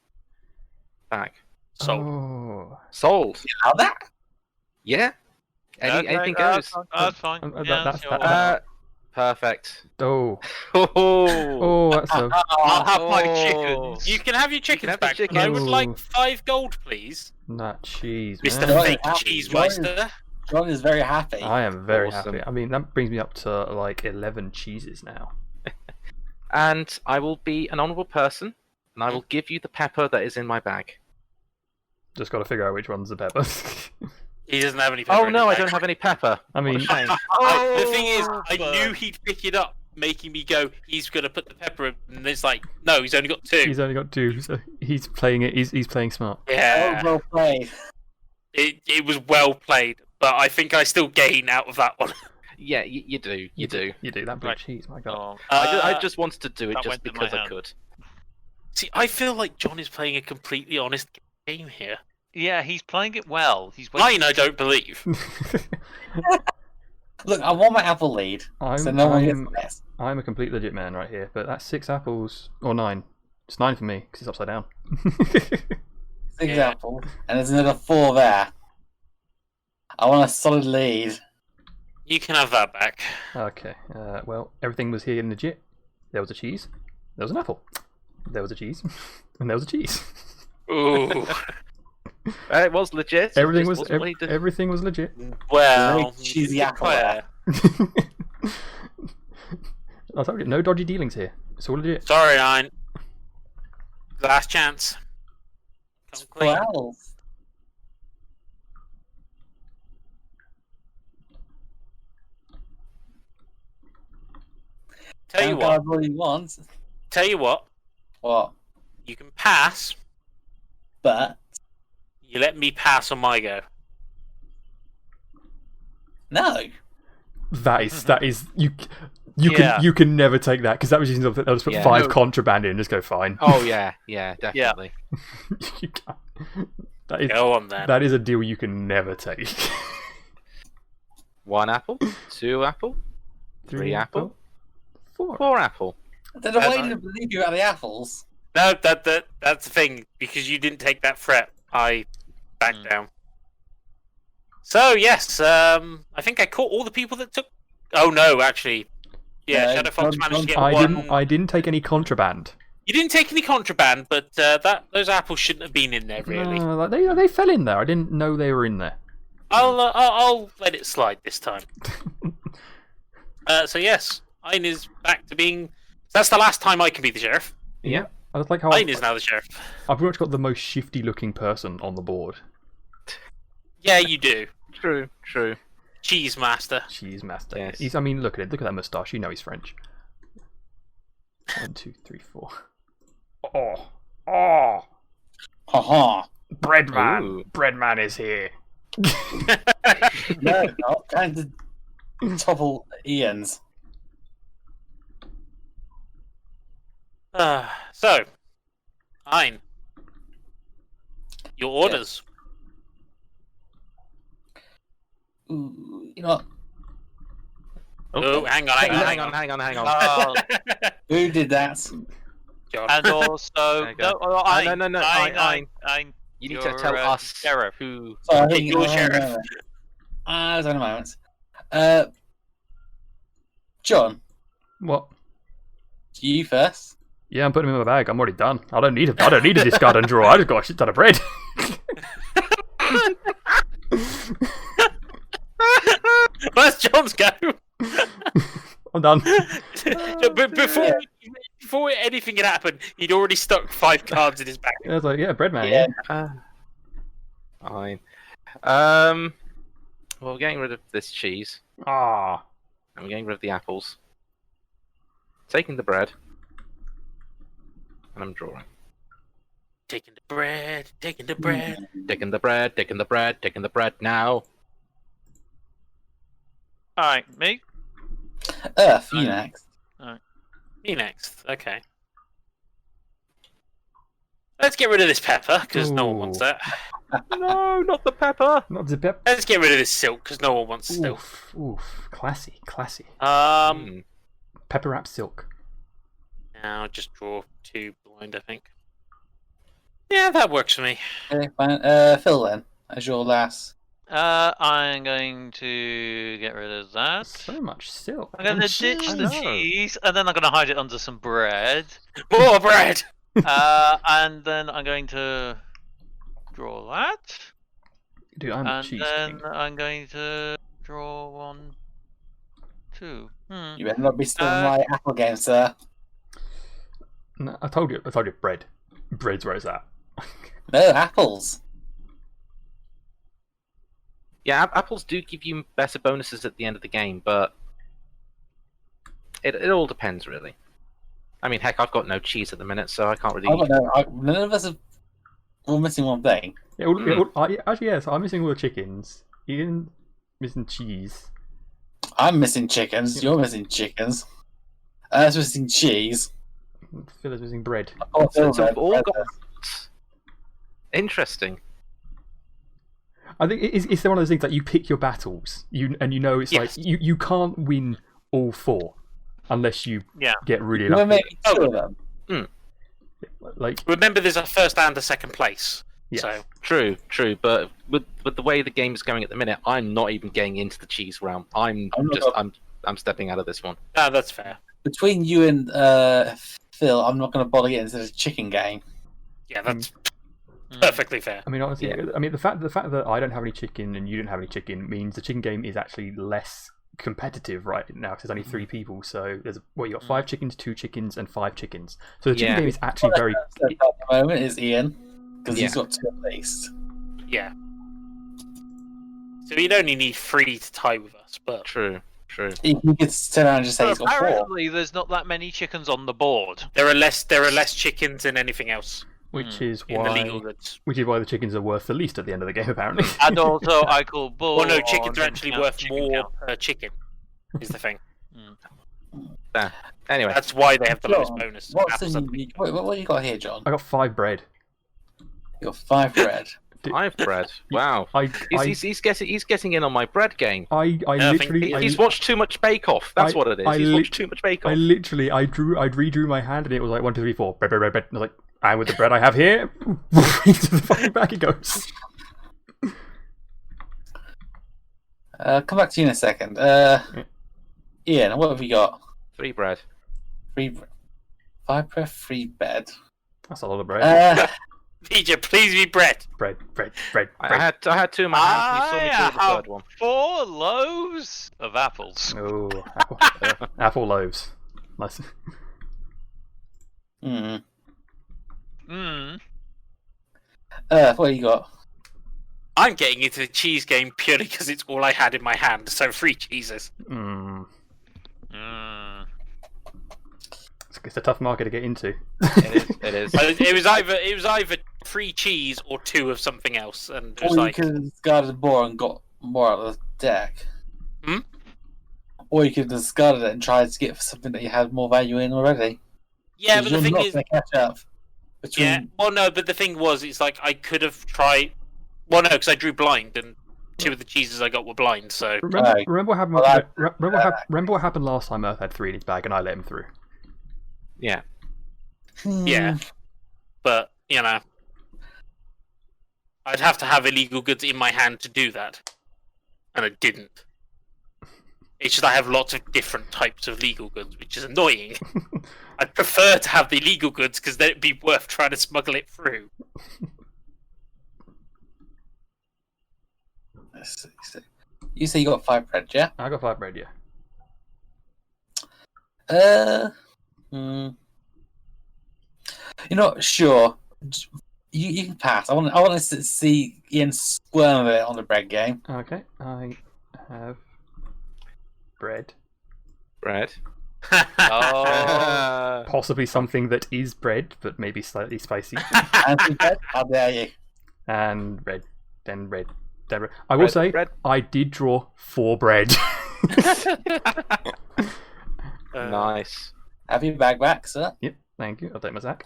Speaker 6: bag.
Speaker 5: So
Speaker 2: Oh.
Speaker 6: Sold.
Speaker 4: How that?
Speaker 6: Yeah.
Speaker 3: Okay,
Speaker 6: Anything
Speaker 3: that's
Speaker 6: goes.
Speaker 3: fine, That's fine. Yeah,
Speaker 2: that's-
Speaker 3: sure.
Speaker 6: Perfect.
Speaker 2: Oh.
Speaker 6: Oh.
Speaker 2: Oh, that's a.
Speaker 3: I'll have my
Speaker 6: Oh.
Speaker 3: chickens.
Speaker 5: you can have your chickens
Speaker 6: have your
Speaker 5: back, but I would
Speaker 2: chickens.
Speaker 5: like 5 gold, please,
Speaker 2: Nut cheese,
Speaker 5: Mr.
Speaker 2: man.
Speaker 4: Right,
Speaker 5: Fake
Speaker 4: happy
Speaker 5: Cheese
Speaker 4: joy.
Speaker 5: Meister.
Speaker 4: John is very happy.
Speaker 2: I am very
Speaker 6: Awesome.
Speaker 2: happy. I mean, that brings me up to like 11 cheeses now.
Speaker 6: And I will be an honourable person, and I will give you the pepper that is in my bag.
Speaker 2: Just got to figure out which one's the pepper.
Speaker 5: He doesn't have any pepper.
Speaker 6: Oh
Speaker 5: in
Speaker 6: no,
Speaker 5: his
Speaker 6: I don't
Speaker 5: bag.
Speaker 6: have any pepper.
Speaker 2: I mean,
Speaker 6: What a shame.
Speaker 5: The thing is, I knew he'd pick it up, making me go, he's going to put the pepper in. And it's like, no, he's only got 2.
Speaker 2: he's only got 2, so he's playing it. He's playing smart.
Speaker 5: Yeah.
Speaker 4: Well played.
Speaker 5: It was well played, but I think I still gain out of that one.
Speaker 6: Yeah, you do. You do.
Speaker 2: You do that blue
Speaker 3: Right.
Speaker 2: cheese. My God.
Speaker 3: Oh,
Speaker 6: I just wanted to do it
Speaker 3: that
Speaker 6: just
Speaker 3: went to my
Speaker 6: because I
Speaker 3: hand.
Speaker 6: could.
Speaker 5: See, I feel like John is playing a completely honest game here.
Speaker 3: yeah, he's playing it well. He's
Speaker 5: Mine, I don't believe.
Speaker 4: Look, I want my apple lead, so no one gets this.
Speaker 2: I'm a complete legit man right here, but that's 6 apples or 9. It's 9 for me because it's upside down.
Speaker 4: 6 apples, and there's another 4 there. I want a solid lead.
Speaker 5: You can have that back.
Speaker 2: Okay. Well, everything was here legit. There was a cheese. There was an apple. There was a cheese, and there was a cheese.
Speaker 5: Ooh.
Speaker 6: It was legit.
Speaker 2: Everything
Speaker 6: it
Speaker 2: was
Speaker 6: just wasn't what he did.
Speaker 2: everything was legit.
Speaker 5: Well,
Speaker 4: Very cheesy apple
Speaker 5: declare.
Speaker 2: I told you, no dodgy dealings here. It's all legit.
Speaker 5: Sorry, Nine. Last chance. Come clean.
Speaker 4: 12.
Speaker 5: Tell you
Speaker 4: Can't
Speaker 5: what.
Speaker 4: have all you want.
Speaker 5: Tell you what.
Speaker 4: What?
Speaker 5: You can pass.
Speaker 4: But
Speaker 5: You let me pass on my go.
Speaker 4: no.
Speaker 2: That is you
Speaker 3: Yeah.
Speaker 2: can never take that because that was using something. They'll just put
Speaker 6: Yeah.
Speaker 2: 5
Speaker 6: No.
Speaker 2: contraband in and just go fine.
Speaker 6: Oh yeah, definitely.
Speaker 2: You can't. That is
Speaker 5: Go on then.
Speaker 2: that is a deal you can never take.
Speaker 6: 1 apple, 2 apple, 3 apple,
Speaker 2: 4.
Speaker 6: 4 apple.
Speaker 4: Then I waited to believe you about the apples.
Speaker 5: No, that's the thing. Because you didn't take that threat, I backed down. So yes, I think I caught all the people that took. Oh no, actually, yeah,
Speaker 4: Yeah,
Speaker 5: Shadow Fox
Speaker 4: John-
Speaker 5: managed to get
Speaker 2: I
Speaker 5: one.
Speaker 2: didn't take any contraband.
Speaker 5: You didn't take any contraband, but those apples shouldn't have been in there really.
Speaker 2: No, like, they fell in there. I didn't know they were in there.
Speaker 5: I'll let it slide this time. So yes, Ein is back to being. That's the last time I can be the sheriff.
Speaker 6: Yeah.
Speaker 2: I just like how
Speaker 5: Ein is now the sheriff.
Speaker 2: I've pretty much got the most shifty looking person on the board.
Speaker 5: Yeah, you do.
Speaker 6: True.
Speaker 5: Cheese master.
Speaker 2: Cheese master.
Speaker 6: Yes.
Speaker 2: I mean, look at it. Look at that moustache. You know he's French. 1, 2, 3, 4. Oh,
Speaker 4: Haha.
Speaker 2: bread man.
Speaker 6: Ooh.
Speaker 2: Bread man is here.
Speaker 4: No, not trying to topple Ian's.
Speaker 5: So, Ein, your orders.
Speaker 4: Ooh, you know what?
Speaker 5: Oh, hang on.
Speaker 6: Hang on.
Speaker 3: Oh,
Speaker 4: Who did that?
Speaker 5: John.
Speaker 3: and also,
Speaker 6: There you go.
Speaker 3: no,
Speaker 6: Ein. You need to
Speaker 3: You're,
Speaker 6: tell us
Speaker 3: sheriff.
Speaker 6: who.
Speaker 4: Sorry,
Speaker 5: Hey, you're sheriff.
Speaker 4: I don't know. John,
Speaker 2: What?
Speaker 4: you first.
Speaker 2: Yeah, I'm putting him in my bag. I'm already done. I don't need a discard and draw. I just got a shit ton of bread.
Speaker 5: Where's John's go?
Speaker 2: I'm done.
Speaker 5: But before anything had happened, he'd already stuck 5 cards in his bag.
Speaker 2: I was like, yeah, bread man.
Speaker 4: Yeah.
Speaker 6: Fine. Well, we're getting rid of this cheese,
Speaker 2: Ah.
Speaker 6: and we're getting rid of the apples. Taking the bread, and I'm drawing.
Speaker 5: Taking the bread, taking the bread.
Speaker 6: Taking the bread, taking the bread, taking the bread now.
Speaker 3: Alright, me?
Speaker 4: Earth, you next.
Speaker 5: Me next. Okay. Let's get rid of this pepper, because no one wants
Speaker 2: Ooh.
Speaker 5: that.
Speaker 6: No, not the pepper.
Speaker 2: Not the pep.
Speaker 5: Let's get rid of this silk, because no one wants silk.
Speaker 2: Oof. Classy. Pepper wrap silk.
Speaker 5: Now just draw 2 blind, I think. Yeah, that works for me.
Speaker 4: Okay, fine. Phil then, as your last.
Speaker 3: I'm going to get rid of that.
Speaker 2: So much silk.
Speaker 3: I'm going to ditch the cheese, and then I'm going to hide it under some bread.
Speaker 5: More bread!
Speaker 3: And then I'm going to draw that.
Speaker 2: Dude, I'm a
Speaker 3: And
Speaker 2: cheese
Speaker 3: then
Speaker 2: king.
Speaker 3: I'm going to draw 1, 2.
Speaker 4: You better not be stealing my apple game, sir.
Speaker 2: No, I told you, bread. Bread's where it's at.
Speaker 4: No, apples.
Speaker 6: Yeah, apples do give you better bonuses at the end of the game, but it all depends, really. I mean, heck, I've got no cheese at the minute, so I can't really.
Speaker 4: I don't know. None of us are. We're missing one thing.
Speaker 2: Yeah, actually, yes, I'm missing all the chickens. Ian missing cheese.
Speaker 4: I'm missing chickens. You're missing chickens. I'm missing cheese.
Speaker 2: Phil's missing bread.
Speaker 4: Oh,
Speaker 6: So we've
Speaker 4: bread,
Speaker 6: all
Speaker 4: bread.
Speaker 6: got. Interesting.
Speaker 2: I think it's one of those things that you pick your battles, and you know it's
Speaker 5: Yes.
Speaker 2: like you can't win all 4 unless you
Speaker 3: Yeah.
Speaker 2: get really
Speaker 4: We're
Speaker 2: lucky.
Speaker 4: making 2 of them.
Speaker 2: Like
Speaker 5: Remember, there's a first and a second place.
Speaker 2: yes.
Speaker 5: So
Speaker 6: True, but with the way the game is going at the minute, I'm not even getting into the cheese realm. I'm stepping out of this one.
Speaker 5: no, that's fair.
Speaker 4: Between you and Phil, I'm not going to bother getting into the chicken game.
Speaker 5: Yeah, that's perfectly fair.
Speaker 2: I mean, honestly,
Speaker 6: Yeah.
Speaker 2: I mean the fact that I don't have any chicken and you don't have any chicken means the chicken game is actually less competitive right now because there's only 3 people. So there's you got 5 chickens, 2 chickens, and 5 chickens. So the chicken
Speaker 6: Yeah.
Speaker 2: game is actually very.
Speaker 4: At the moment is Ian, because he's
Speaker 6: Yeah.
Speaker 4: got 2 at least.
Speaker 5: Yeah. So you'd only need 3 to tie with us, but
Speaker 6: True.
Speaker 4: He could turn around and just say he's got 4.
Speaker 3: Apparently, there's not that many chickens on the board.
Speaker 5: there are less chickens than anything else
Speaker 2: Which is
Speaker 5: in the legal
Speaker 2: why,
Speaker 5: goods.
Speaker 2: the chickens are worth the least at the end of the game, apparently.
Speaker 3: And also, I call bull.
Speaker 5: Well, no, chickens are
Speaker 3: on
Speaker 5: actually
Speaker 3: count
Speaker 5: worth
Speaker 3: chicken
Speaker 5: more
Speaker 3: count.
Speaker 5: per chicken. Is the thing.
Speaker 6: Anyway,
Speaker 5: That's why they have the lowest
Speaker 4: John,
Speaker 5: bonus.
Speaker 4: What's
Speaker 5: Apples
Speaker 4: in,
Speaker 5: are the-
Speaker 4: what you got here, John?
Speaker 2: I got 5 bread.
Speaker 4: You got 5 bread.
Speaker 6: I've bread. Wow.
Speaker 2: I
Speaker 6: He's getting in on my bread game.
Speaker 2: I
Speaker 5: I think
Speaker 2: literally
Speaker 6: He's watched too much Bake Off. That's
Speaker 2: I-
Speaker 6: what it is.
Speaker 2: I
Speaker 6: He's
Speaker 2: lit-
Speaker 6: watched too much Bake Off.
Speaker 2: I redrew my hand and it was like 1, 2, 3, 4 bread. And I was like, and with the bread I have here, into the fucking back it goes.
Speaker 4: Come back to you in a second. Ian, what have you got?
Speaker 6: 3 bread.
Speaker 4: 5 bread, 3 bed.
Speaker 2: That's a lot of bread.
Speaker 5: PJ, please be bread.
Speaker 2: bread.
Speaker 6: I had 2 in my hand. You saw me
Speaker 3: I
Speaker 6: kill the
Speaker 3: have
Speaker 6: third one.
Speaker 3: 4 loaves of apples.
Speaker 2: Oh, apple loaves. Nice.
Speaker 4: Hmm.
Speaker 3: Mm.
Speaker 4: What you got?
Speaker 5: I'm getting into the cheese game purely because it's all I had in my hand, so 3 cheeses.
Speaker 2: Mm.
Speaker 3: Mm.
Speaker 2: It's a tough market to get into.
Speaker 6: It is.
Speaker 5: It was either 3 cheese or 2 of something else, and it was
Speaker 4: Or you
Speaker 5: like,
Speaker 4: could have discarded more and got more out of the deck.
Speaker 5: Hmm?
Speaker 4: Or you could have discarded it and tried to get something that you had more value in already.
Speaker 5: yeah,
Speaker 4: 'Cause
Speaker 5: but the
Speaker 4: you're
Speaker 5: thing
Speaker 4: not
Speaker 5: is,
Speaker 4: going to catch up. Between...
Speaker 5: yeah, well, no, but the thing was, it's like I could have tried. Well, no, because I drew blind, and 2 of the cheeses I got were blind, so
Speaker 2: Remember what happened?
Speaker 4: Well,
Speaker 2: Remember what happened last time? Earth had 3 in his bag, and I let him through.
Speaker 6: Yeah.
Speaker 5: yeah. But you know, I'd have to have illegal goods in my hand to do that, and I didn't. It's just I have lots of different types of legal goods, which is annoying. I'd prefer to have the illegal goods because then it'd be worth trying to smuggle it through.
Speaker 4: Let's see. You say you got 5 bread, yeah?
Speaker 2: I got 5 bread, yeah.
Speaker 4: You're not sure. You can pass. I want to see Ian squirm a bit on the bread game.
Speaker 2: Okay, I have bread.
Speaker 6: Bread.
Speaker 3: Oh.
Speaker 2: Possibly something that is bread, but maybe slightly spicy.
Speaker 4: And some bread? How dare you?
Speaker 2: And red. Then red. Then red. I will say,
Speaker 6: Bread.
Speaker 2: I did draw 4 bread.
Speaker 6: Nice.
Speaker 4: Have your bag back, sir.
Speaker 2: Yep, thank you. I'll take my sack.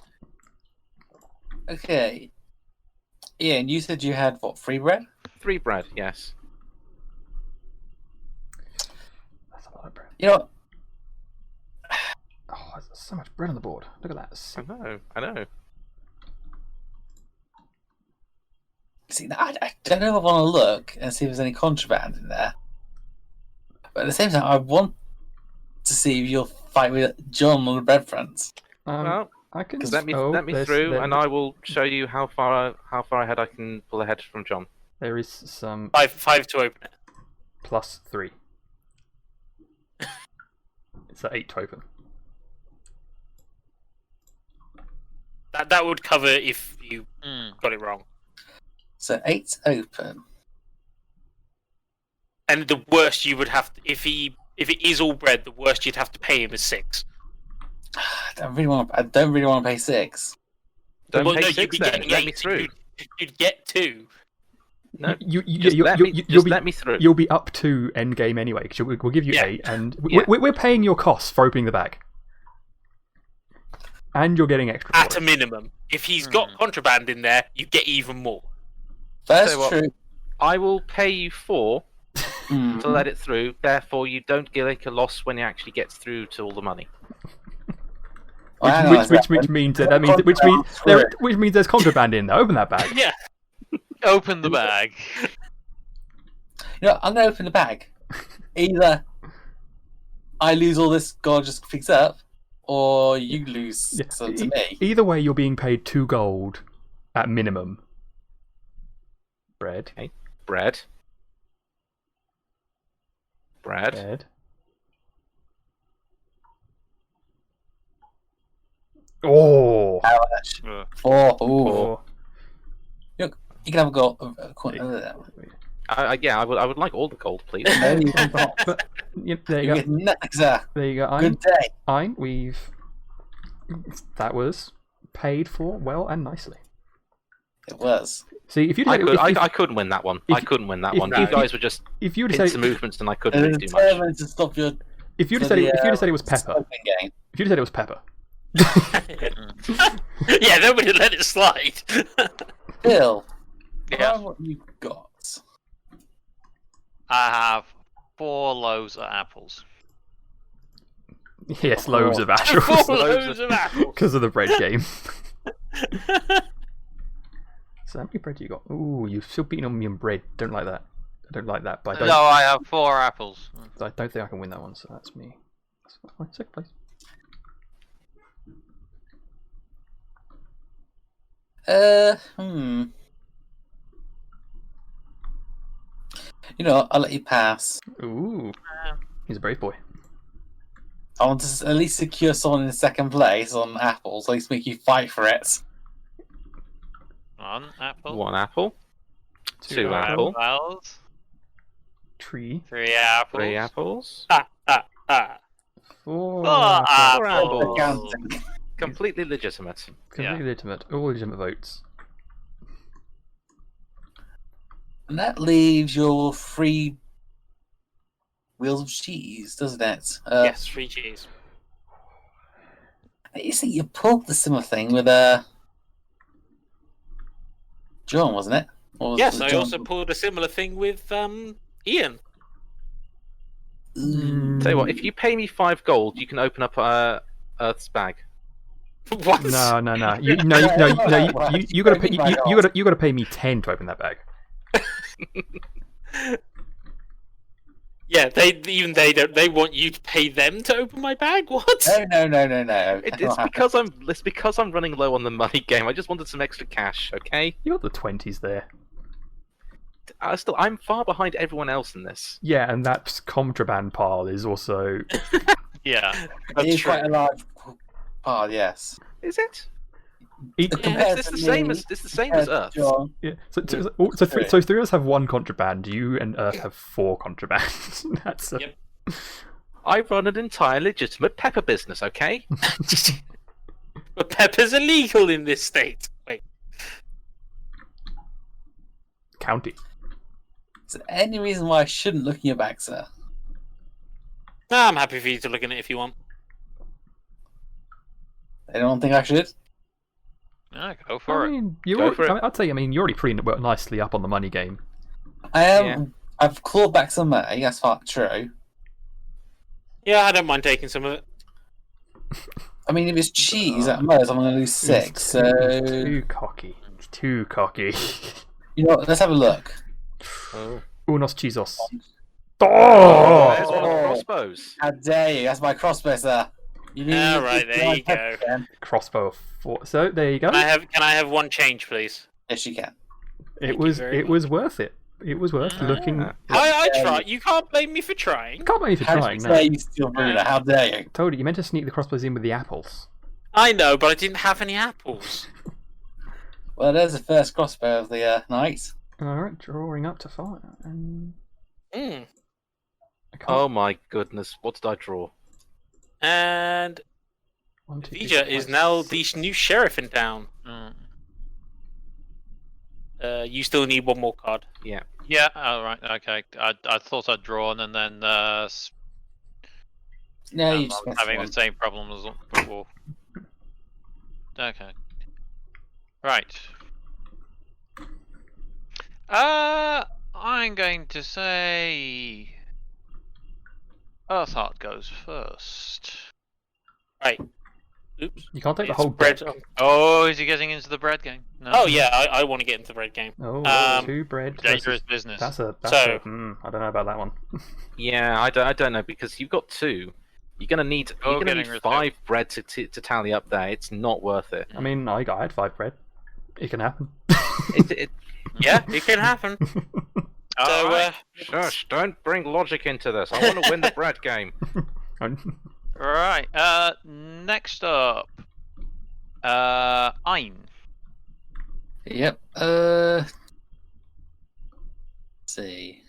Speaker 4: Okay. Ian, you said you had, what, 3 bread?
Speaker 6: 3 bread, yes.
Speaker 2: That's a lot of bread.
Speaker 4: You know what?
Speaker 2: Oh, there's so much bread on the board. Look at that.
Speaker 6: I know.
Speaker 4: See, I don't know if I want to look and see if there's any contraband in there. But at the same time, I want to see if you'll fight with John on the bread front.
Speaker 6: Well,
Speaker 2: I can
Speaker 6: let me through, and I will show you how far ahead I can pull ahead from John.
Speaker 2: There is some
Speaker 5: Five to open it.
Speaker 2: plus 3. It's at 8 to open.
Speaker 5: That would cover if you got it wrong.
Speaker 4: So 8 open.
Speaker 5: And the worst you would have to, if it is all bread, the worst you'd have to pay him is 6.
Speaker 4: I don't really want to pay 6.
Speaker 6: Don't
Speaker 5: Well,
Speaker 6: pay
Speaker 5: no, you'd
Speaker 6: 6
Speaker 5: be
Speaker 6: then.
Speaker 5: getting
Speaker 6: Let me
Speaker 5: 8.
Speaker 6: through.
Speaker 5: You'd get 2.
Speaker 6: No,
Speaker 2: Just
Speaker 6: let me through.
Speaker 2: You'll be up to end game anyway, because we'll give you 8, and
Speaker 6: Yeah.
Speaker 2: we're paying your costs for opening the bag. And you're getting extra.
Speaker 5: At
Speaker 2: for
Speaker 5: a
Speaker 2: it.
Speaker 5: minimum. If he's got contraband in there, you get even more.
Speaker 4: That's
Speaker 6: Tell you what,
Speaker 4: true.
Speaker 6: I will pay you 4
Speaker 4: Mm.
Speaker 6: to let it through. Therefore, you don't get a loss when it actually gets through to all the money.
Speaker 4: Well, hang on a
Speaker 2: Which
Speaker 4: second.
Speaker 2: means
Speaker 4: Contraband
Speaker 2: which means there's contraband in there. Open that bag.
Speaker 5: Yeah.
Speaker 3: Open the bag.
Speaker 4: You know, I'm going to open the bag. Either I lose all this, God just fix it up, or you lose
Speaker 2: Yeah.
Speaker 4: some to me.
Speaker 2: Either way, you're being paid 2 gold at minimum. Bread.
Speaker 6: Okay. Bread.
Speaker 2: Bread. Oh.
Speaker 4: How much?
Speaker 3: Uh,
Speaker 4: 4. Ooh.
Speaker 2: Oh.
Speaker 4: You can have a go.
Speaker 6: Yeah, I would like all the gold, please.
Speaker 4: No, you can not.
Speaker 2: But yeah, there
Speaker 4: You
Speaker 2: you
Speaker 4: get
Speaker 2: go.
Speaker 4: nothing, sir.
Speaker 2: There you go.
Speaker 4: Good day.
Speaker 2: That was paid for well and nicely.
Speaker 4: It was.
Speaker 2: See, if you
Speaker 6: I couldn't win that one. I
Speaker 2: if-
Speaker 6: couldn't win that
Speaker 2: if-
Speaker 6: one.
Speaker 2: if-
Speaker 6: You guys were just
Speaker 2: if you'd
Speaker 6: pincer
Speaker 2: said
Speaker 6: movements, and I couldn't
Speaker 4: And
Speaker 6: really
Speaker 4: it's
Speaker 6: do much.
Speaker 4: determined to stop your.
Speaker 2: if you'd
Speaker 4: for
Speaker 2: said
Speaker 4: the,
Speaker 2: it was pepper,
Speaker 4: scoping game.
Speaker 2: if you'd said it was pepper,
Speaker 5: Yeah, nobody let it slide.
Speaker 4: Bill,
Speaker 3: Yeah.
Speaker 4: what you got?
Speaker 3: I have 4 loaves of apples.
Speaker 2: yes, loads of
Speaker 5: 4
Speaker 2: apples
Speaker 5: loads of apples.
Speaker 2: because of the bread game. So how many bread you got? Ooh, you've still beaten on me on bread. Don't like that. I don't like that. But
Speaker 3: No, I have 4 apples.
Speaker 2: I don't think I can win that one. So that's me. That's fine. Second place.
Speaker 4: You know, I'll let you pass.
Speaker 2: Ooh, he's a brave boy.
Speaker 4: I want to at least secure someone in second place on apples. At least make you fight for it.
Speaker 3: 1 apple.
Speaker 6: 1 apple, 2
Speaker 2: Two
Speaker 6: apple,
Speaker 3: Apples.
Speaker 2: Tree.
Speaker 3: 3 apples.
Speaker 6: 3 apples.
Speaker 2: Four.
Speaker 3: 4
Speaker 6: apples.
Speaker 3: apples.
Speaker 6: Completely legitimate.
Speaker 2: Completely legitimate. All legitimate votes.
Speaker 4: And that leaves your 3 wheels of cheese, doesn't it?
Speaker 5: Yes, 3 cheese.
Speaker 4: You see, you pulled the similar thing with John, wasn't it? Or was
Speaker 5: Yes,
Speaker 4: it
Speaker 5: I
Speaker 4: John?
Speaker 5: also pulled a similar thing with Ian.
Speaker 6: Tell you what, if you pay me 5 gold, you can open up Earth's bag.
Speaker 5: What?
Speaker 2: No. You gotta pay. You gotta pay me 10 to open that bag.
Speaker 5: Yeah, they want you to pay them to open my bag. What?
Speaker 4: No.
Speaker 6: It's because I'm running low on the money game. I just wanted some extra cash. Okay.
Speaker 2: You got the 20s there.
Speaker 6: I'm far behind everyone else in this.
Speaker 2: Yeah, and that contraband pile is also.
Speaker 3: Yeah.
Speaker 4: It is quite a large part, yes.
Speaker 6: Is it?
Speaker 4: Compared
Speaker 6: It's
Speaker 4: to
Speaker 6: the same
Speaker 4: me,
Speaker 6: as Earth.
Speaker 4: John.
Speaker 2: Yeah. So three of us have 1 contraband. You and Earth have 4 contraband. That's.
Speaker 5: Yep.
Speaker 6: I run an entire legitimate pepper business. Okay.
Speaker 5: But pepper's illegal in this state. Wait.
Speaker 2: County.
Speaker 4: Is there any reason why I shouldn't look in your bag, sir?
Speaker 5: No, I'm happy for you to look in it if you want.
Speaker 4: I don't think I should.
Speaker 3: No, go for
Speaker 2: I
Speaker 3: it.
Speaker 2: mean, I'd say. I mean, you're already pretty nicely up on the money game.
Speaker 4: I am.
Speaker 6: Yeah.
Speaker 4: I've clawed back some money. That's far true.
Speaker 5: Yeah, I don't mind taking some of it.
Speaker 4: I mean, if it's cheese at most, I'm going to lose 6. So
Speaker 2: Too cocky. Too cocky.
Speaker 4: you know, what, let's have a look.
Speaker 6: Oh.
Speaker 2: Unos chisos.
Speaker 6: Oh, there's one of the
Speaker 4: Oh.
Speaker 6: crossbows.
Speaker 4: How dare you? That's my crossbow, sir. You need
Speaker 5: All right, there you go.
Speaker 4: Again.
Speaker 2: Crossbow of 4. So there you go.
Speaker 5: Can I have 1 change, please?
Speaker 4: Yes, you can.
Speaker 2: It was worth it. It was worth looking.
Speaker 5: I tried. You can't blame me for trying.
Speaker 2: Can't blame you for
Speaker 4: How
Speaker 2: trying.
Speaker 4: dare
Speaker 2: No.
Speaker 4: you steal Bruno? How dare you?
Speaker 2: Told you meant to sneak the crossbows in with the apples.
Speaker 5: I know, but I didn't have any apples.
Speaker 4: Well, there's the first crossbow of the night.
Speaker 2: All right, drawing up to fire. And
Speaker 5: Mm.
Speaker 2: I can't.
Speaker 6: Oh my goodness, what did I draw?
Speaker 5: And
Speaker 2: 1, 2, 3,
Speaker 5: Vija
Speaker 2: 4,
Speaker 5: is
Speaker 2: 5,
Speaker 5: now
Speaker 2: 6.
Speaker 5: the new sheriff in town.
Speaker 3: Mm.
Speaker 5: You still need one more card.
Speaker 6: Yeah.
Speaker 3: Yeah. All right. Okay. I thought I'd drawn and then
Speaker 4: No, you
Speaker 3: I
Speaker 4: just
Speaker 3: was
Speaker 4: missed
Speaker 3: having
Speaker 4: one.
Speaker 3: the same problem as before. Okay. Right. I'm going to say Urtheart goes first.
Speaker 5: Right. Oops.
Speaker 2: You can't take the
Speaker 5: It's
Speaker 2: whole
Speaker 5: bread.
Speaker 2: deck.
Speaker 3: Oh, is he getting into the bread game? No.
Speaker 5: Oh yeah, I want to get into the bread game.
Speaker 2: Oh, 2 bread.
Speaker 3: Dangerous
Speaker 2: versus-
Speaker 3: business.
Speaker 2: That's a.
Speaker 5: So-
Speaker 2: I don't know about that one.
Speaker 6: Yeah, I don't know, because you've got 2. You're gonna need
Speaker 3: getting rid of
Speaker 6: 5 bread to tally up there. It's not worth it.
Speaker 2: I mean, I had 5 bread. It can happen.
Speaker 6: it
Speaker 5: Yeah, it can happen.
Speaker 3: All
Speaker 5: So
Speaker 3: right.
Speaker 6: Shush, don't bring logic into this. I want to win the bread game.
Speaker 3: Right. Next up, Ein.
Speaker 4: Yep. Let's see.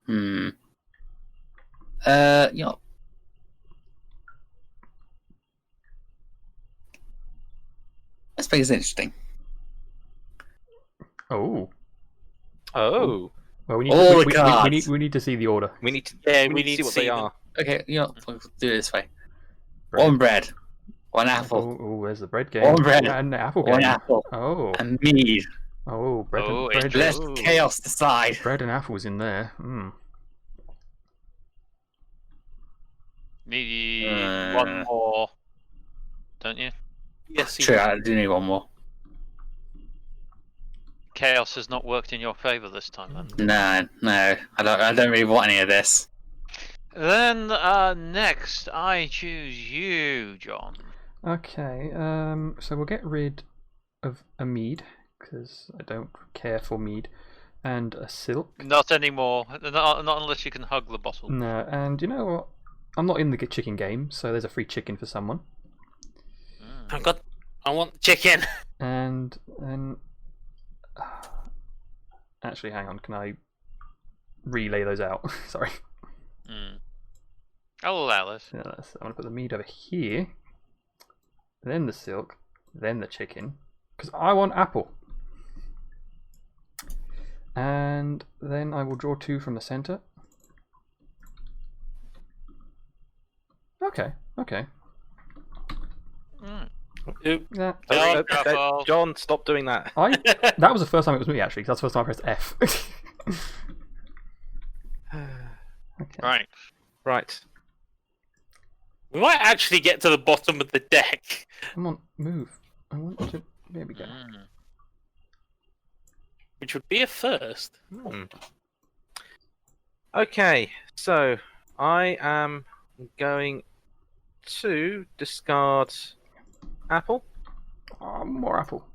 Speaker 4: You know. This place is interesting.
Speaker 2: Oh.
Speaker 6: Oh,
Speaker 2: Well, we need,
Speaker 4: All the
Speaker 2: we
Speaker 4: cards.
Speaker 2: need to see the order.
Speaker 6: we need to.
Speaker 5: Yeah,
Speaker 6: we need to see what they are.
Speaker 4: Okay, you know, we'll do it this way.
Speaker 2: Bread.
Speaker 4: 1 bread, 1 apple,
Speaker 2: Oh, there's the bread game.
Speaker 4: One bread.
Speaker 2: And the apple
Speaker 4: 1
Speaker 2: game.
Speaker 4: apple,
Speaker 2: Oh.
Speaker 4: and mead.
Speaker 2: Oh, bread
Speaker 3: Oh,
Speaker 2: and bread.
Speaker 4: Let
Speaker 3: Ooh.
Speaker 4: chaos decide.
Speaker 2: Bread and apples in there. Mm.
Speaker 3: Need
Speaker 4: Uh.
Speaker 3: one more, don't you?
Speaker 5: Yes,
Speaker 4: True, I do need 1 more.
Speaker 3: Chaos has not worked in your favour this time, then.
Speaker 4: No, I don't really want any of this.
Speaker 3: Then next, I choose you, John.
Speaker 2: Okay, so we'll get rid of a mead, because I don't care for mead, and a silk.
Speaker 3: Not anymore. Not unless you can hug the bottle.
Speaker 2: No, and you know what? I'm not in the chicken game, so there's a free chicken for someone.
Speaker 5: I want chicken.
Speaker 2: And then... Actually, hang on, can I relay those out? Sorry.
Speaker 3: Mm. I'll allow this.
Speaker 2: Yeah, I'm going to put the meat over here, then the silk, then the chicken, because I want apple. And then I will draw 2 from the center. Okay.
Speaker 3: Mm.
Speaker 5: Oop.
Speaker 2: Yeah.
Speaker 5: John,
Speaker 6: John, stop doing that.
Speaker 2: That was the first time it was me, actually, 'cause that's the first time I pressed F. Okay.
Speaker 3: Right.
Speaker 6: Right.
Speaker 5: We might actually get to the bottom of the deck.
Speaker 2: Come on, move. I want to... There we go.
Speaker 3: Mm.
Speaker 5: Which would be a first.
Speaker 6: Okay, so I am going to discard apple.
Speaker 2: Oh, more apple.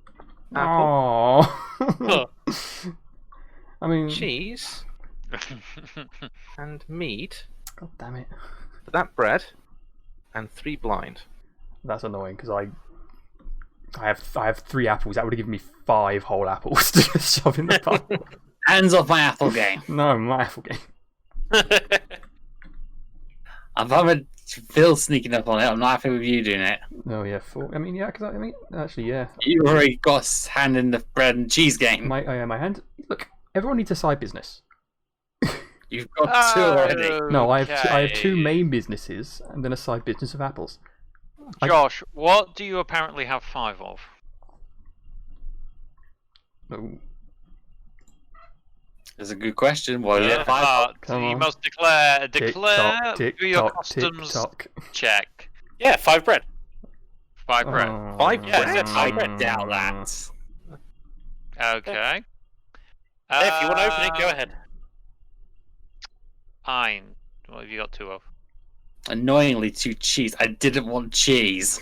Speaker 6: Apple.
Speaker 2: Oh. I mean...
Speaker 6: Cheese and mead
Speaker 2: God damn it.
Speaker 6: for that bread, and 3 blind.
Speaker 2: That's annoying, because I have 3 apples. That would have given me 5 whole apples to just shove in the pile.
Speaker 4: Hands off my apple game.
Speaker 2: No, my apple game.
Speaker 4: I'm having Phil sneaking up on it. I'm not happy with you doing it.
Speaker 2: Oh yeah, 4. I mean, yeah, because I mean, actually, yeah.
Speaker 4: You already got a hand in the bread and cheese game.
Speaker 2: My hand. Look, everyone needs a side business.
Speaker 4: You've got 2 already.
Speaker 2: No, I have 2
Speaker 3: Okay.
Speaker 2: main businesses and then a side business of apples.
Speaker 3: Josh, what do you apparently have 5 of?
Speaker 2: Oh,
Speaker 4: That's a good question. What is
Speaker 3: Yeah,
Speaker 4: it? 5?
Speaker 2: Come
Speaker 3: you
Speaker 2: on.
Speaker 3: must declare
Speaker 2: tick
Speaker 3: do
Speaker 2: tick
Speaker 3: your
Speaker 2: tock, tick
Speaker 3: customs
Speaker 2: tock.
Speaker 3: check.
Speaker 5: Yeah, 5 bread.
Speaker 3: 5 bread.
Speaker 2: Oh,
Speaker 6: 5
Speaker 5: Yeah,
Speaker 6: bread?
Speaker 5: it's
Speaker 4: I
Speaker 5: bread.
Speaker 4: doubt that.
Speaker 3: Okay.
Speaker 5: If you want to open it, go ahead.
Speaker 3: Fine. What have you got 2 of?
Speaker 4: Annoyingly, 2 cheese. I didn't want cheese.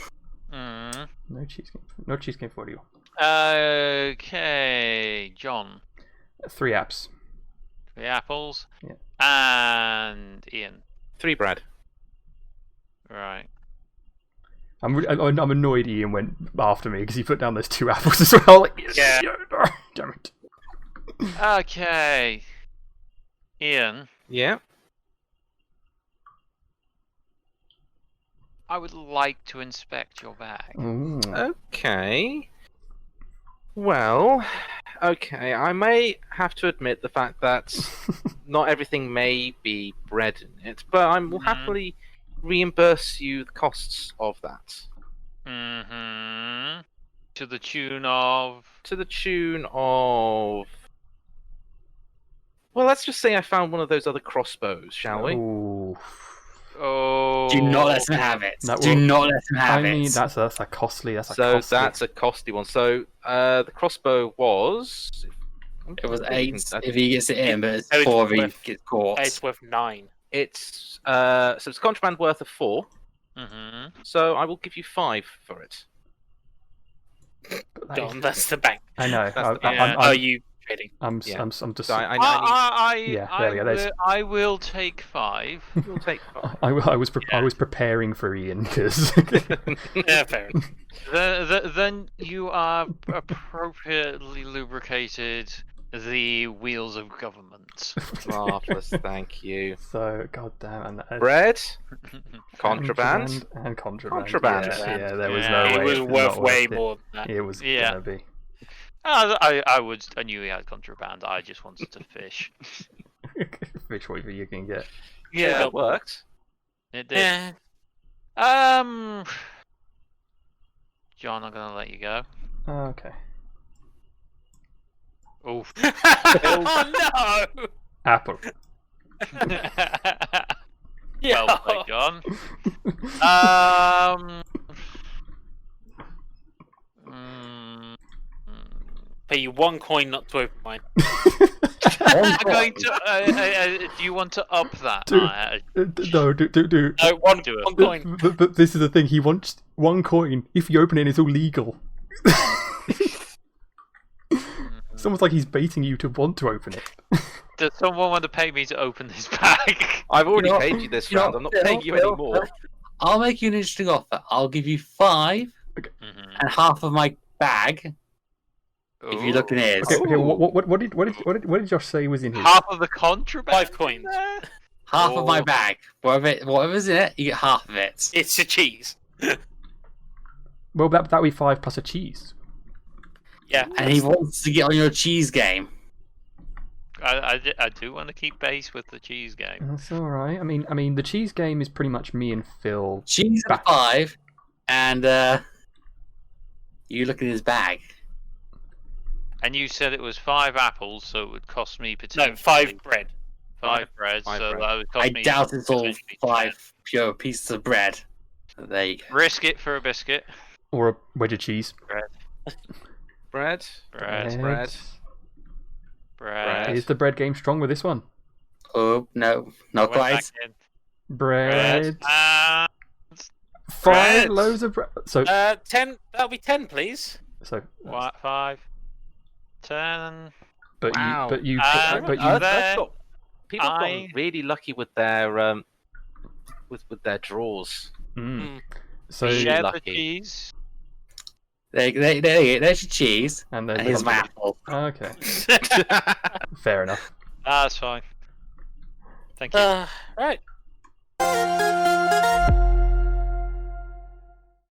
Speaker 3: Mm.
Speaker 2: No cheese game. No cheese game for you.
Speaker 3: Okay, John.
Speaker 2: 3 apps.
Speaker 3: 3 apples.
Speaker 2: Yeah.
Speaker 3: And Ian.
Speaker 6: 3 bread.
Speaker 3: Right.
Speaker 2: I'm annoyed Ian went after me because he put down those 2 apples as well. Like,
Speaker 5: Yeah.
Speaker 2: Damn it.
Speaker 3: Okay. Ian,
Speaker 6: Yeah.
Speaker 3: I would like to inspect your bag.
Speaker 2: Ooh.
Speaker 6: Okay. Well, okay. I may have to admit the fact that not everything may be bread in it, but I will happily reimburse you the costs of that.
Speaker 3: Mm-hmm. To the tune of...
Speaker 6: To the tune of. Well, let's just say I found one of those other crossbows, shall we?
Speaker 2: Ooh.
Speaker 3: Oh.
Speaker 4: Do not let him have it.
Speaker 2: That
Speaker 4: Do
Speaker 2: will-
Speaker 4: not let him have
Speaker 2: I mean,
Speaker 4: it.
Speaker 2: that's a costly. That's a
Speaker 6: So
Speaker 2: costly.
Speaker 6: that's a costly one. So the crossbow was.
Speaker 4: It was
Speaker 6: I
Speaker 4: 8 if he gets it in, but it's
Speaker 5: Oh, it's
Speaker 4: 4 if he
Speaker 5: worth-
Speaker 4: gets caught.
Speaker 5: It's worth 9.
Speaker 6: It's so it's contraband worth of 4.
Speaker 3: Mm-hmm.
Speaker 6: So I will give you 5 for it.
Speaker 2: But that
Speaker 5: John,
Speaker 2: is-
Speaker 5: that's the bank.
Speaker 2: I know.
Speaker 6: That's the-
Speaker 3: yeah.
Speaker 5: Are you trading?
Speaker 2: I'm
Speaker 6: Yeah.
Speaker 2: just.
Speaker 6: So I need.
Speaker 2: Yeah, there we go, there's-
Speaker 3: I will take 5.
Speaker 6: We'll take 5.
Speaker 2: I was preparing for Ian because
Speaker 5: Yeah, fair enough.
Speaker 3: Then you are appropriately lubricated the wheels of government.
Speaker 6: Marvelous, thank you.
Speaker 2: so goddamn and
Speaker 6: Bread, contraband.
Speaker 2: and contraband.
Speaker 6: Contraband.
Speaker 2: Yeah, there was
Speaker 3: Yeah.
Speaker 2: no
Speaker 5: It
Speaker 2: way.
Speaker 5: was
Speaker 2: it's
Speaker 5: worth
Speaker 2: not
Speaker 5: way
Speaker 2: it.
Speaker 5: more than that.
Speaker 2: It was
Speaker 3: Yeah.
Speaker 2: gonna be.
Speaker 3: I knew he had contraband. I just wanted to fish.
Speaker 2: Fish whatever you can get.
Speaker 6: Yeah, it worked.
Speaker 3: It did.
Speaker 5: Yeah.
Speaker 3: John, I'm gonna let you go.
Speaker 2: Okay.
Speaker 3: Oof.
Speaker 5: Oh no!
Speaker 2: Apple.
Speaker 5: Yeah.
Speaker 3: Well played, John.
Speaker 5: Pay you 1 coin not to open mine.
Speaker 3: I'm going to. Do you want to up that?
Speaker 2: Dude. No, do.
Speaker 5: No, one
Speaker 3: Do it.
Speaker 5: coin.
Speaker 2: But this is the thing. He wants 1 coin. If you open it, it's all legal. It's almost like he's baiting you to want to open it.
Speaker 3: Does someone want to pay me to open this bag?
Speaker 6: I've already
Speaker 4: You know-
Speaker 6: paid you this
Speaker 4: you know,
Speaker 6: round. I'm not
Speaker 4: Phil,
Speaker 6: paying you
Speaker 4: Phil,
Speaker 6: any more.
Speaker 4: Phil, I'll make you an interesting offer. I'll give you 5
Speaker 3: Mhm.
Speaker 4: and half of my bag if you look in his.
Speaker 2: Okay. What did Josh say was in his?
Speaker 3: Half of the contraband.
Speaker 5: 5 coins.
Speaker 4: Half of my
Speaker 3: Oh.
Speaker 4: bag. Whatever's in it, you get half of it.
Speaker 5: It's a cheese.
Speaker 2: Well, that would be 5 plus a cheese.
Speaker 5: Yeah.
Speaker 4: And he wants to get on your cheese game.
Speaker 3: I do want to keep pace with the cheese game.
Speaker 2: That's all right. I mean, the cheese game is pretty much me and Phil.
Speaker 4: Cheese at 5, and you look in his bag.
Speaker 3: And you said it was 5 apples, so it would cost me potentially
Speaker 5: No, 5 bread.
Speaker 3: 5 bread.
Speaker 6: Five
Speaker 3: So
Speaker 6: bread.
Speaker 3: that would cost
Speaker 4: I
Speaker 3: me.
Speaker 4: doubt it's all
Speaker 3: potentially
Speaker 4: 5 pure pieces of bread. So there you go.
Speaker 3: 10. Risk it for a biscuit.
Speaker 2: Or a wedge of cheese.
Speaker 6: Bread.
Speaker 3: Bread.
Speaker 6: Bread.
Speaker 3: Bread.
Speaker 2: Is the bread game strong with this one?
Speaker 4: Oh, no, not
Speaker 3: Went
Speaker 4: quite.
Speaker 3: back in.
Speaker 2: Bread.
Speaker 3: And
Speaker 2: 5
Speaker 3: bread.
Speaker 2: loaves of bread. So
Speaker 5: 10. That'll be 10, please.
Speaker 3: what? 5, 10.
Speaker 2: but
Speaker 6: Wow.
Speaker 2: you
Speaker 3: And
Speaker 2: but you
Speaker 3: there-
Speaker 6: That's got, people have
Speaker 3: I-
Speaker 6: gotten really lucky with their with their draws.
Speaker 2: mm. So
Speaker 3: Share the
Speaker 6: lucky.
Speaker 3: cheese.
Speaker 4: There you go. There's your cheese,
Speaker 2: and
Speaker 4: and
Speaker 2: then
Speaker 4: here's my apple.
Speaker 2: okay, fair enough.
Speaker 3: That's fine. Thank you.
Speaker 5: Right.